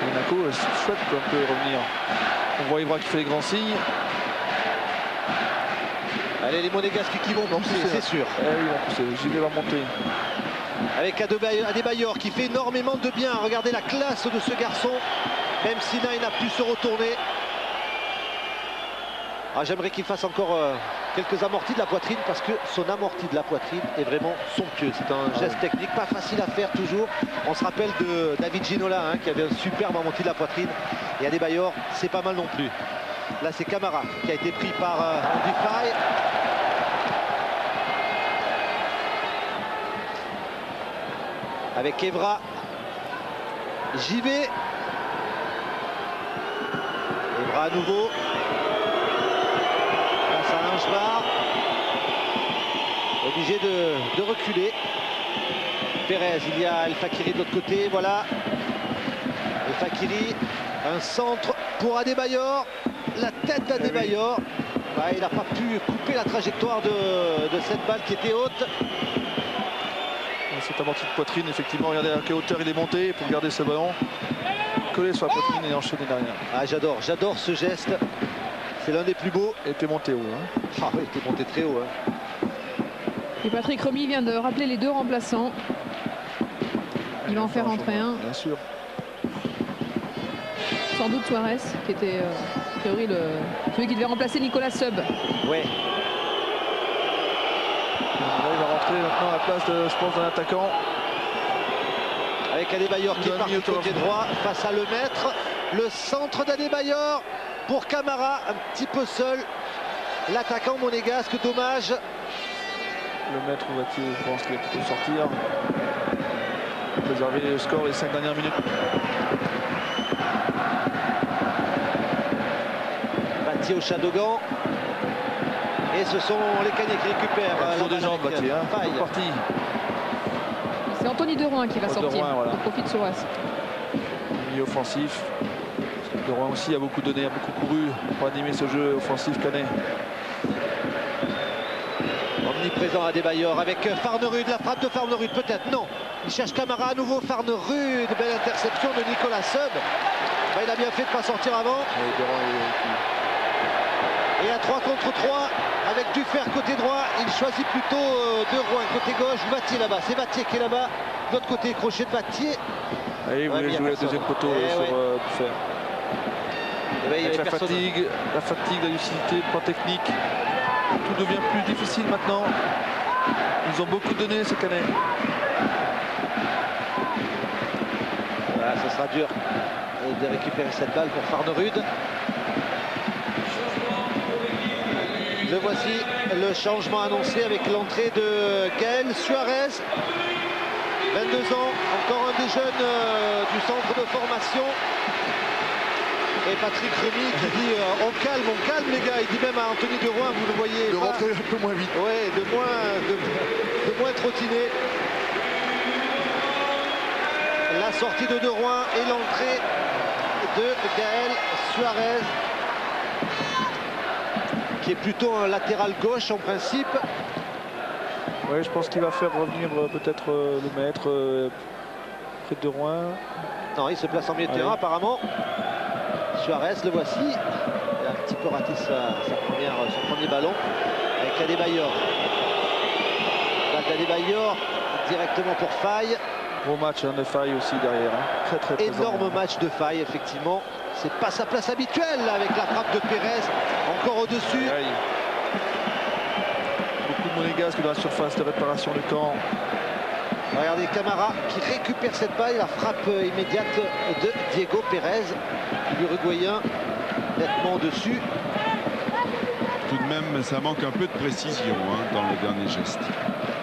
Monaco, c'est chouette qu'on peut revenir. On voit Ibra qui fait les grands signes. Allez, les Monégasques qui vont pousser, c'est sûr. Oui, ils vont pousser. Gilet va monter. Avec Adebayor qui fait énormément de bien. Regardez la classe de ce garçon. Même si là, il n'a pu se retourner. J'aimerais qu'il fasse encore quelques amortis de la poitrine parce que son amorti de la poitrine est vraiment somptueux. C'est un geste technique, pas facile à faire toujours. On se rappelle de David Ginola qui avait un superbe amorti de la poitrine. Et Adebayor, c'est pas mal non plus. Là, c'est Camara qui a été pris par Andy Faye. Avec Evra, Givet. Evra à nouveau. Face à Lingebar. Obligé de reculer. Pérez, il y a El Fakiri de l'autre côté, voilà. El Fakiri, un centre pour Adebayor, la tête d'Adebayor. Ouais, il n'a pas pu couper la trajectoire de cette balle qui était haute. C'est amorti de poitrine, effectivement. Regardez à quelle hauteur il est monté pour garder ce ballon. Coller sur la poitrine et enchaîner derrière. Ah, j'adore ce geste. C'est l'un des plus beaux. Il était monté haut. Hein. Ah oui, il était monté très haut. Hein. Et Patrick Remy vient de rappeler les deux remplaçants. Il va en faire entrer un. Bien sûr. Sans doute Suarez, qui était a priori celui qui devait remplacer Nicolas Sub. Ouais. Là, il va rentrer maintenant à la place, je pense, d'un attaquant. Avec Adebayor qui part du côté droit face à Lemaître. Le centre d'Adebayor pour Camara, un petit peu seul. L'attaquant monégasque, dommage. Lemaître, je pense qu'il peut sortir. Préserver le score les 5 dernières minutes. Batti au Chadogan. Et ce sont les Cagnais qui récupèrent. Il faut des jambes, Batti. Hein. Parti. C'est Anthony De Roin qui va sortir. Rouen, voilà. Au profit de Suarez. Milieu offensif. De Rouen aussi a beaucoup donné, a beaucoup couru pour animer ce jeu offensif canet. Omniprésent Adebayor avec Farnerud, la frappe de Farnerud peut-être, non. Il cherche Camara à nouveau, Farnerud, belle interception de Nicolas Sub. Bah, il a bien fait de ne pas sortir avant. Et à 3 contre 3, avec Dufer côté droit, il choisit plutôt De Rouen côté gauche, Battier là-bas, c'est Battier qui est là-bas. De l'autre côté, crochet de Battier. Et il voulait jouer le deuxième poteau sur Dufer. Avec la fatigue, la lucidité, le plan technique. Tout devient plus difficile maintenant. Ils ont beaucoup donné ces Canets. Voilà, ça sera dur de récupérer cette balle pour Farnerud. Le voici, le changement annoncé avec l'entrée de Gaël Suarez. 22 ans, encore un des jeunes du centre de formation. Et Patrick Remy qui dit on calme les gars. Il dit même à Anthony De Rouen, vous le voyez. De rentrer un peu moins vite. Ouais, de moins trottiner. La sortie de Rouen et l'entrée de Gaël Suarez, qui est plutôt un latéral gauche en principe. Oui, je pense qu'il va faire revenir peut-être le maître près de Rouen. Non, il se place en milieu de terrain apparemment. Suarez, le voici. Il a un petit peu raté son premier ballon avec Adebayor. Balle d'Adebayor directement pour Faye. Gros match de Faye aussi derrière. Hein. Très énorme match de Faye, effectivement. C'est pas sa place habituelle là, avec la frappe de Pérez. Encore au-dessus. Beaucoup de monégasques dans la surface de réparation du camp. Regardez Camara qui récupère cette balle, la frappe immédiate de Diego Pérez, l'Uruguayen, nettement au-dessus. Tout de même, ça manque un peu de précision dans le dernier geste.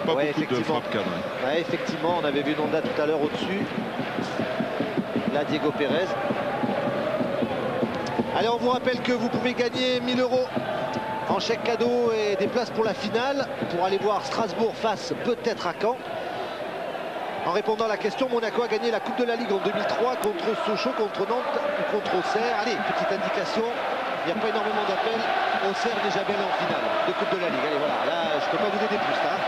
Pas beaucoup de frappes cadrées. Ouais, effectivement, on avait vu Nonda tout à l'heure au-dessus. Là, Diego Pérez. Allez, on vous rappelle que vous pouvez gagner 1000 € en chèque cadeau et des places pour la finale, pour aller voir Strasbourg face peut-être à Caen. En répondant à la question, Monaco a gagné la Coupe de la Ligue en 2003 contre Sochaux, contre Nantes ou contre Auxerre. Allez, petite indication, il n'y a pas énormément d'appels. Auxerre déjà bien en finale de Coupe de la Ligue. Allez, voilà, là, je ne peux pas vous aider plus. Hein.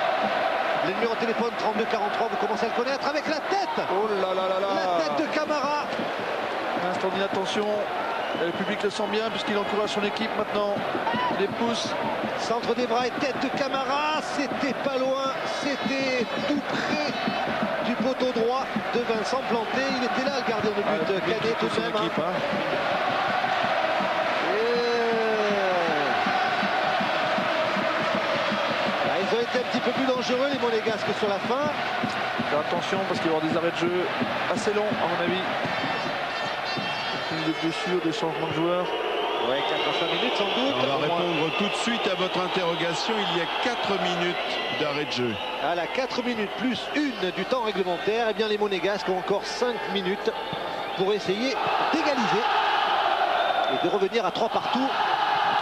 Les numéros de téléphone 3243, vous commencez à le connaître avec la tête. Oh là là là là. La tête de Camara. Un instant d'inattention. Le public le sent bien puisqu'il encourage son équipe maintenant. Il les pousse. Centre des bras et tête de Camara. C'était pas loin. C'était tout près du poteau droit de Vincent Planté. Il était là, le gardien de but cadet tout de même. Équipe, hein. Ils ont été un petit peu plus dangereux, les monégasques, sur la fin. Faire attention parce qu'il va y avoir des arrêts de jeu assez longs, à mon avis. Des blessures, des changements de joueurs. Ouais, 4 à 5 minutes sans doute. On va répondre tout de suite à votre interrogation. Il y a 4 minutes d'arrêt de jeu. À la 4 minutes plus 1 du temps réglementaire, eh bien les monégasques ont encore 5 minutes pour essayer d'égaliser et de revenir à 3 partout.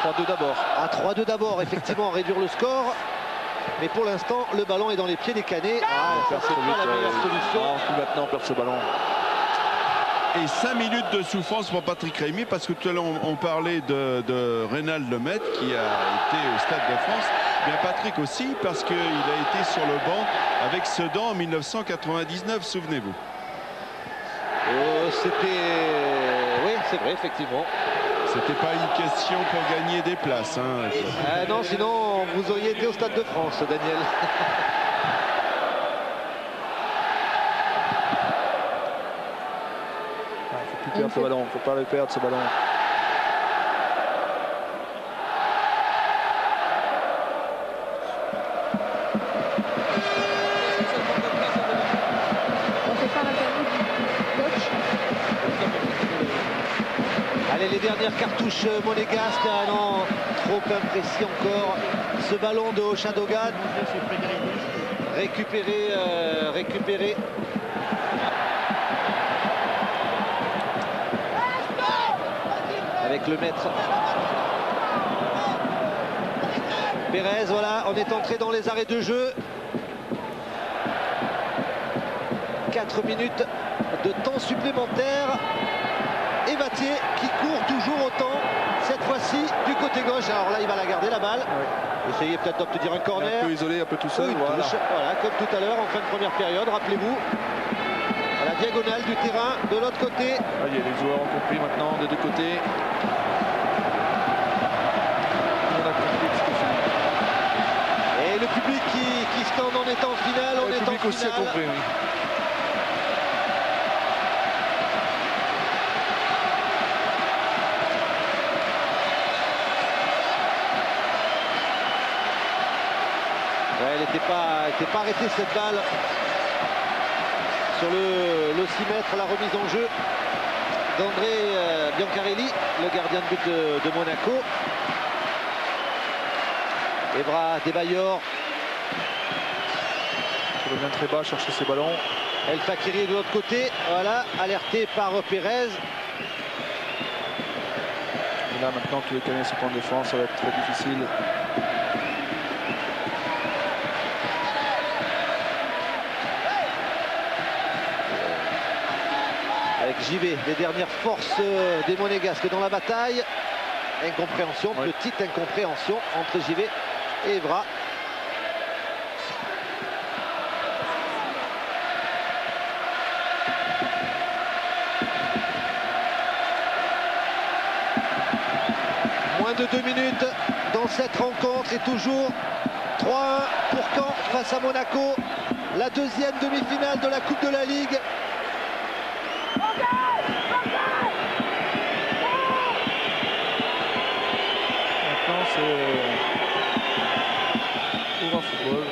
3-2 d'abord. À 3-2 d'abord, effectivement, réduire le score. Mais pour l'instant, le ballon est dans les pieds des Canets. Ça, c'est pas la meilleure solution. Maintenant, on perd ce ballon. Et 5 minutes de souffrance pour Patrick Rémy, parce que tout à l'heure on parlait de Reynald Lemaitre qui a été au Stade de France. Bien Patrick aussi, parce qu'il a été sur le banc avec Sedan en 1999, souvenez-vous. Oui, c'est vrai, effectivement. C'était pas une question pour gagner des places. Hein. Non, sinon vous auriez été au Stade de France, Daniel. Il faut perdre ce ballon, il ne faut pas le perdre ce ballon. Allez, les dernières cartouches monégasques. Non, trop imprécis encore. Ce ballon de Ochadogan. Récupéré. Avec le maître. Pérez, voilà, on est entré dans les arrêts de jeu. 4 minutes de temps supplémentaire. Et Vattier qui court toujours autant, cette fois-ci du côté gauche. Alors là, il va la garder la balle. Oui. Essayez peut-être d'obtenir un corner. Un peu isolé, un peu tout seul. Voilà. Voilà, comme tout à l'heure en fin de première période, rappelez-vous. À la diagonale du terrain, de l'autre côté. Il y a les joueurs ont compris maintenant des deux côtés. On a compris que c'était fini. Et le public qui scande en étant en finale. Le public aussi a compris, oui. Elle n'était pas arrêtée cette balle sur le 6 mètres, la remise en jeu d'André Biancarelli, le gardien de but de Monaco. Evra Debayor. Il revient très bas chercher ses ballons. El Fakiri de l'autre côté, voilà, alerté par Pérez. Et là maintenant tous les Canets sont en défense, ça va être très difficile. JV, les dernières forces des Monégasques dans la bataille. Incompréhension, oui. Petite incompréhension entre JV et Evra. Moins de 2 minutes dans cette rencontre et toujours 3-1 pour Caen face à Monaco. La deuxième demi-finale de la Coupe de la Ligue. Pour un football.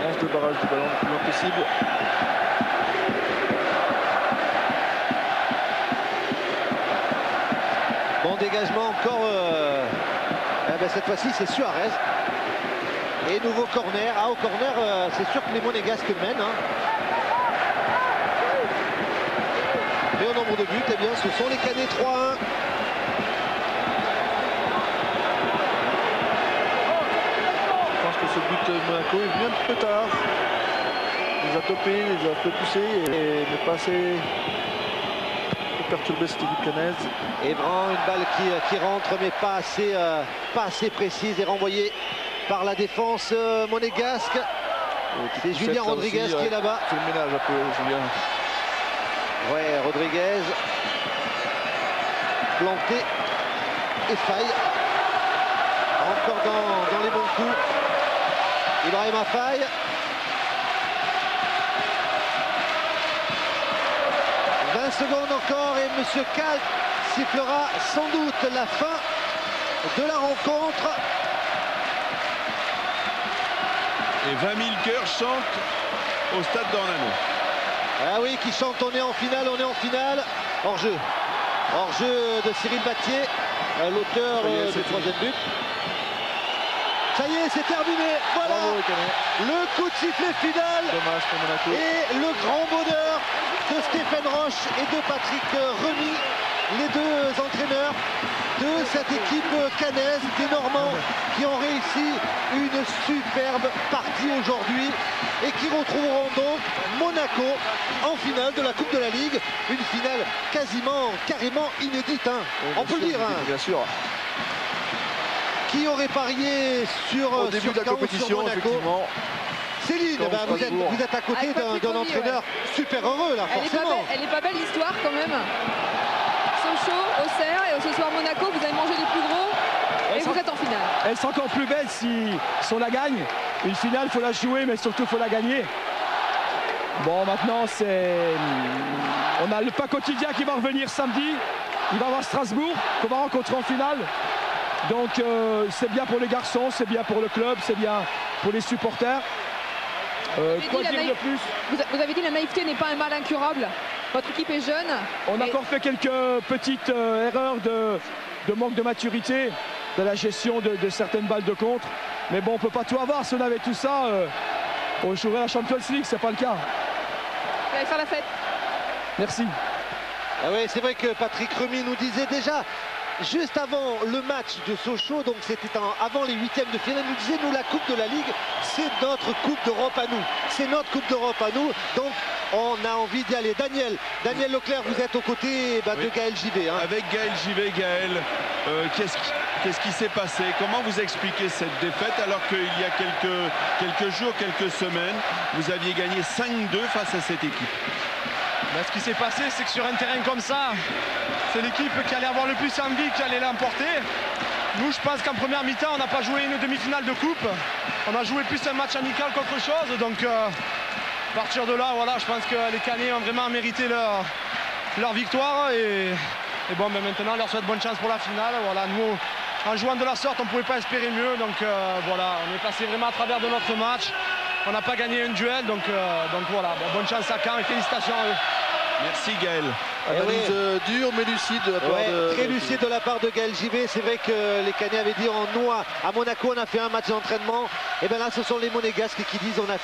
Lance de barrage du ballon le plus loin possible. Bon dégagement encore. Cette fois-ci c'est Suarez. Et nouveau corner. Au corner, c'est sûr que les Monégasques mènent. Mais au nombre de buts, eh bien, ce sont les Canets 3-1. Ce but de Monaco est venu un peu tard. Il les a topés, il les a fait pousser et n'est pas assez perturbé cette équipe canaise. Evran, une balle qui rentre mais pas assez précise et renvoyée par la défense monégasque. C'est Julien Rodriguez aussi, qui est là-bas. C'est le ménage un peu, Julien. Ouais, Rodriguez. Planté et faille. Encore dans les bons coups. Ibrahim Faye. « 20 secondes encore et M. Kalk sifflera sans doute la fin de la rencontre. » Et 20 000 cœurs chantent au stade d'Ornano. Ah oui, qui chante « On est en finale, on est en finale ». Hors-jeu. Hors-jeu de Cyril Battier, l'auteur du troisième but. Ça y est, c'est terminé. Voilà. Bravo, le coup de sifflet final. Dommage pour Monaco. Et le grand bonheur de Stéphane Roche et de Patrick Rémy les deux entraîneurs de cette équipe cannaise des Normands qui ont réussi une superbe partie aujourd'hui et qui retrouveront donc Monaco en finale de la Coupe de la Ligue. Une finale carrément inédite, hein. On peut le dire. Hein. Bien sûr. Qui aurait parié au début de la compétition, effectivement. Céline, vous êtes à côté d'un entraîneur super heureux là, forcément. Elle est pas belle l'histoire quand même. Sochaux, Auxerre et ce soir Monaco, vous avez mangé les plus gros et vous êtes en finale. Elle sera encore plus belle si on la gagne. Une finale, il faut la jouer, mais surtout il faut la gagner. Bon, maintenant on a le pas quotidien qui va revenir samedi. Il va y avoir Strasbourg qu'on va rencontrer en finale. Donc c'est bien pour les garçons, c'est bien pour le club, c'est bien pour les supporters. Quoi dire de plus? Vous avez dit la naïveté n'est pas un mal incurable. Votre équipe est jeune. On a encore fait quelques petites erreurs de manque de maturité de la gestion de certaines balles de contre. Mais bon, on ne peut pas tout avoir. Si on avait tout ça, on jouerait la Champions League, c'est pas le cas. Vous allez faire la fête. Merci. Ah ouais, c'est vrai que Patrick Remy nous disait déjà, juste avant le match de Sochaux, donc c'était avant les huitièmes de finale, il nous disait, nous, la Coupe de la Ligue, c'est notre Coupe d'Europe à nous. C'est notre Coupe d'Europe à nous. Donc, on a envie d'y aller. Daniel Leclerc, vous êtes aux côtés de Gaël Givet. Hein. Avec Gaël Givet, Gaël, qu'est-ce qui s'est passé? Comment vous expliquez cette défaite alors qu'il y a quelques jours, quelques semaines, vous aviez gagné 5-2 face à cette équipe? Ce qui s'est passé, c'est que sur un terrain comme ça, c'est l'équipe qui allait avoir le plus envie qui allait l'emporter. Nous, je pense qu'en première mi-temps, on n'a pas joué une demi-finale de coupe. On a joué plus un match amical qu'autre chose. Donc, à partir de là, voilà, je pense que les Cannais ont vraiment mérité leur victoire. Et bon, mais maintenant, on leur souhaite bonne chance pour la finale. Voilà, nous, en jouant de la sorte, on ne pouvait pas espérer mieux. Donc, voilà, on est passé vraiment à travers de notre match. On n'a pas gagné un duel. Donc voilà, bon, bonne chance à Caen et félicitations à eux. Merci Gaël. Analyse dure mais lucide de la part très lucide de la part de Gaël Givet. C'est vrai que les Cannais avaient dit en noix à Monaco, on a fait un match d'entraînement. Et bien là, ce sont les Monégasques qui disent on a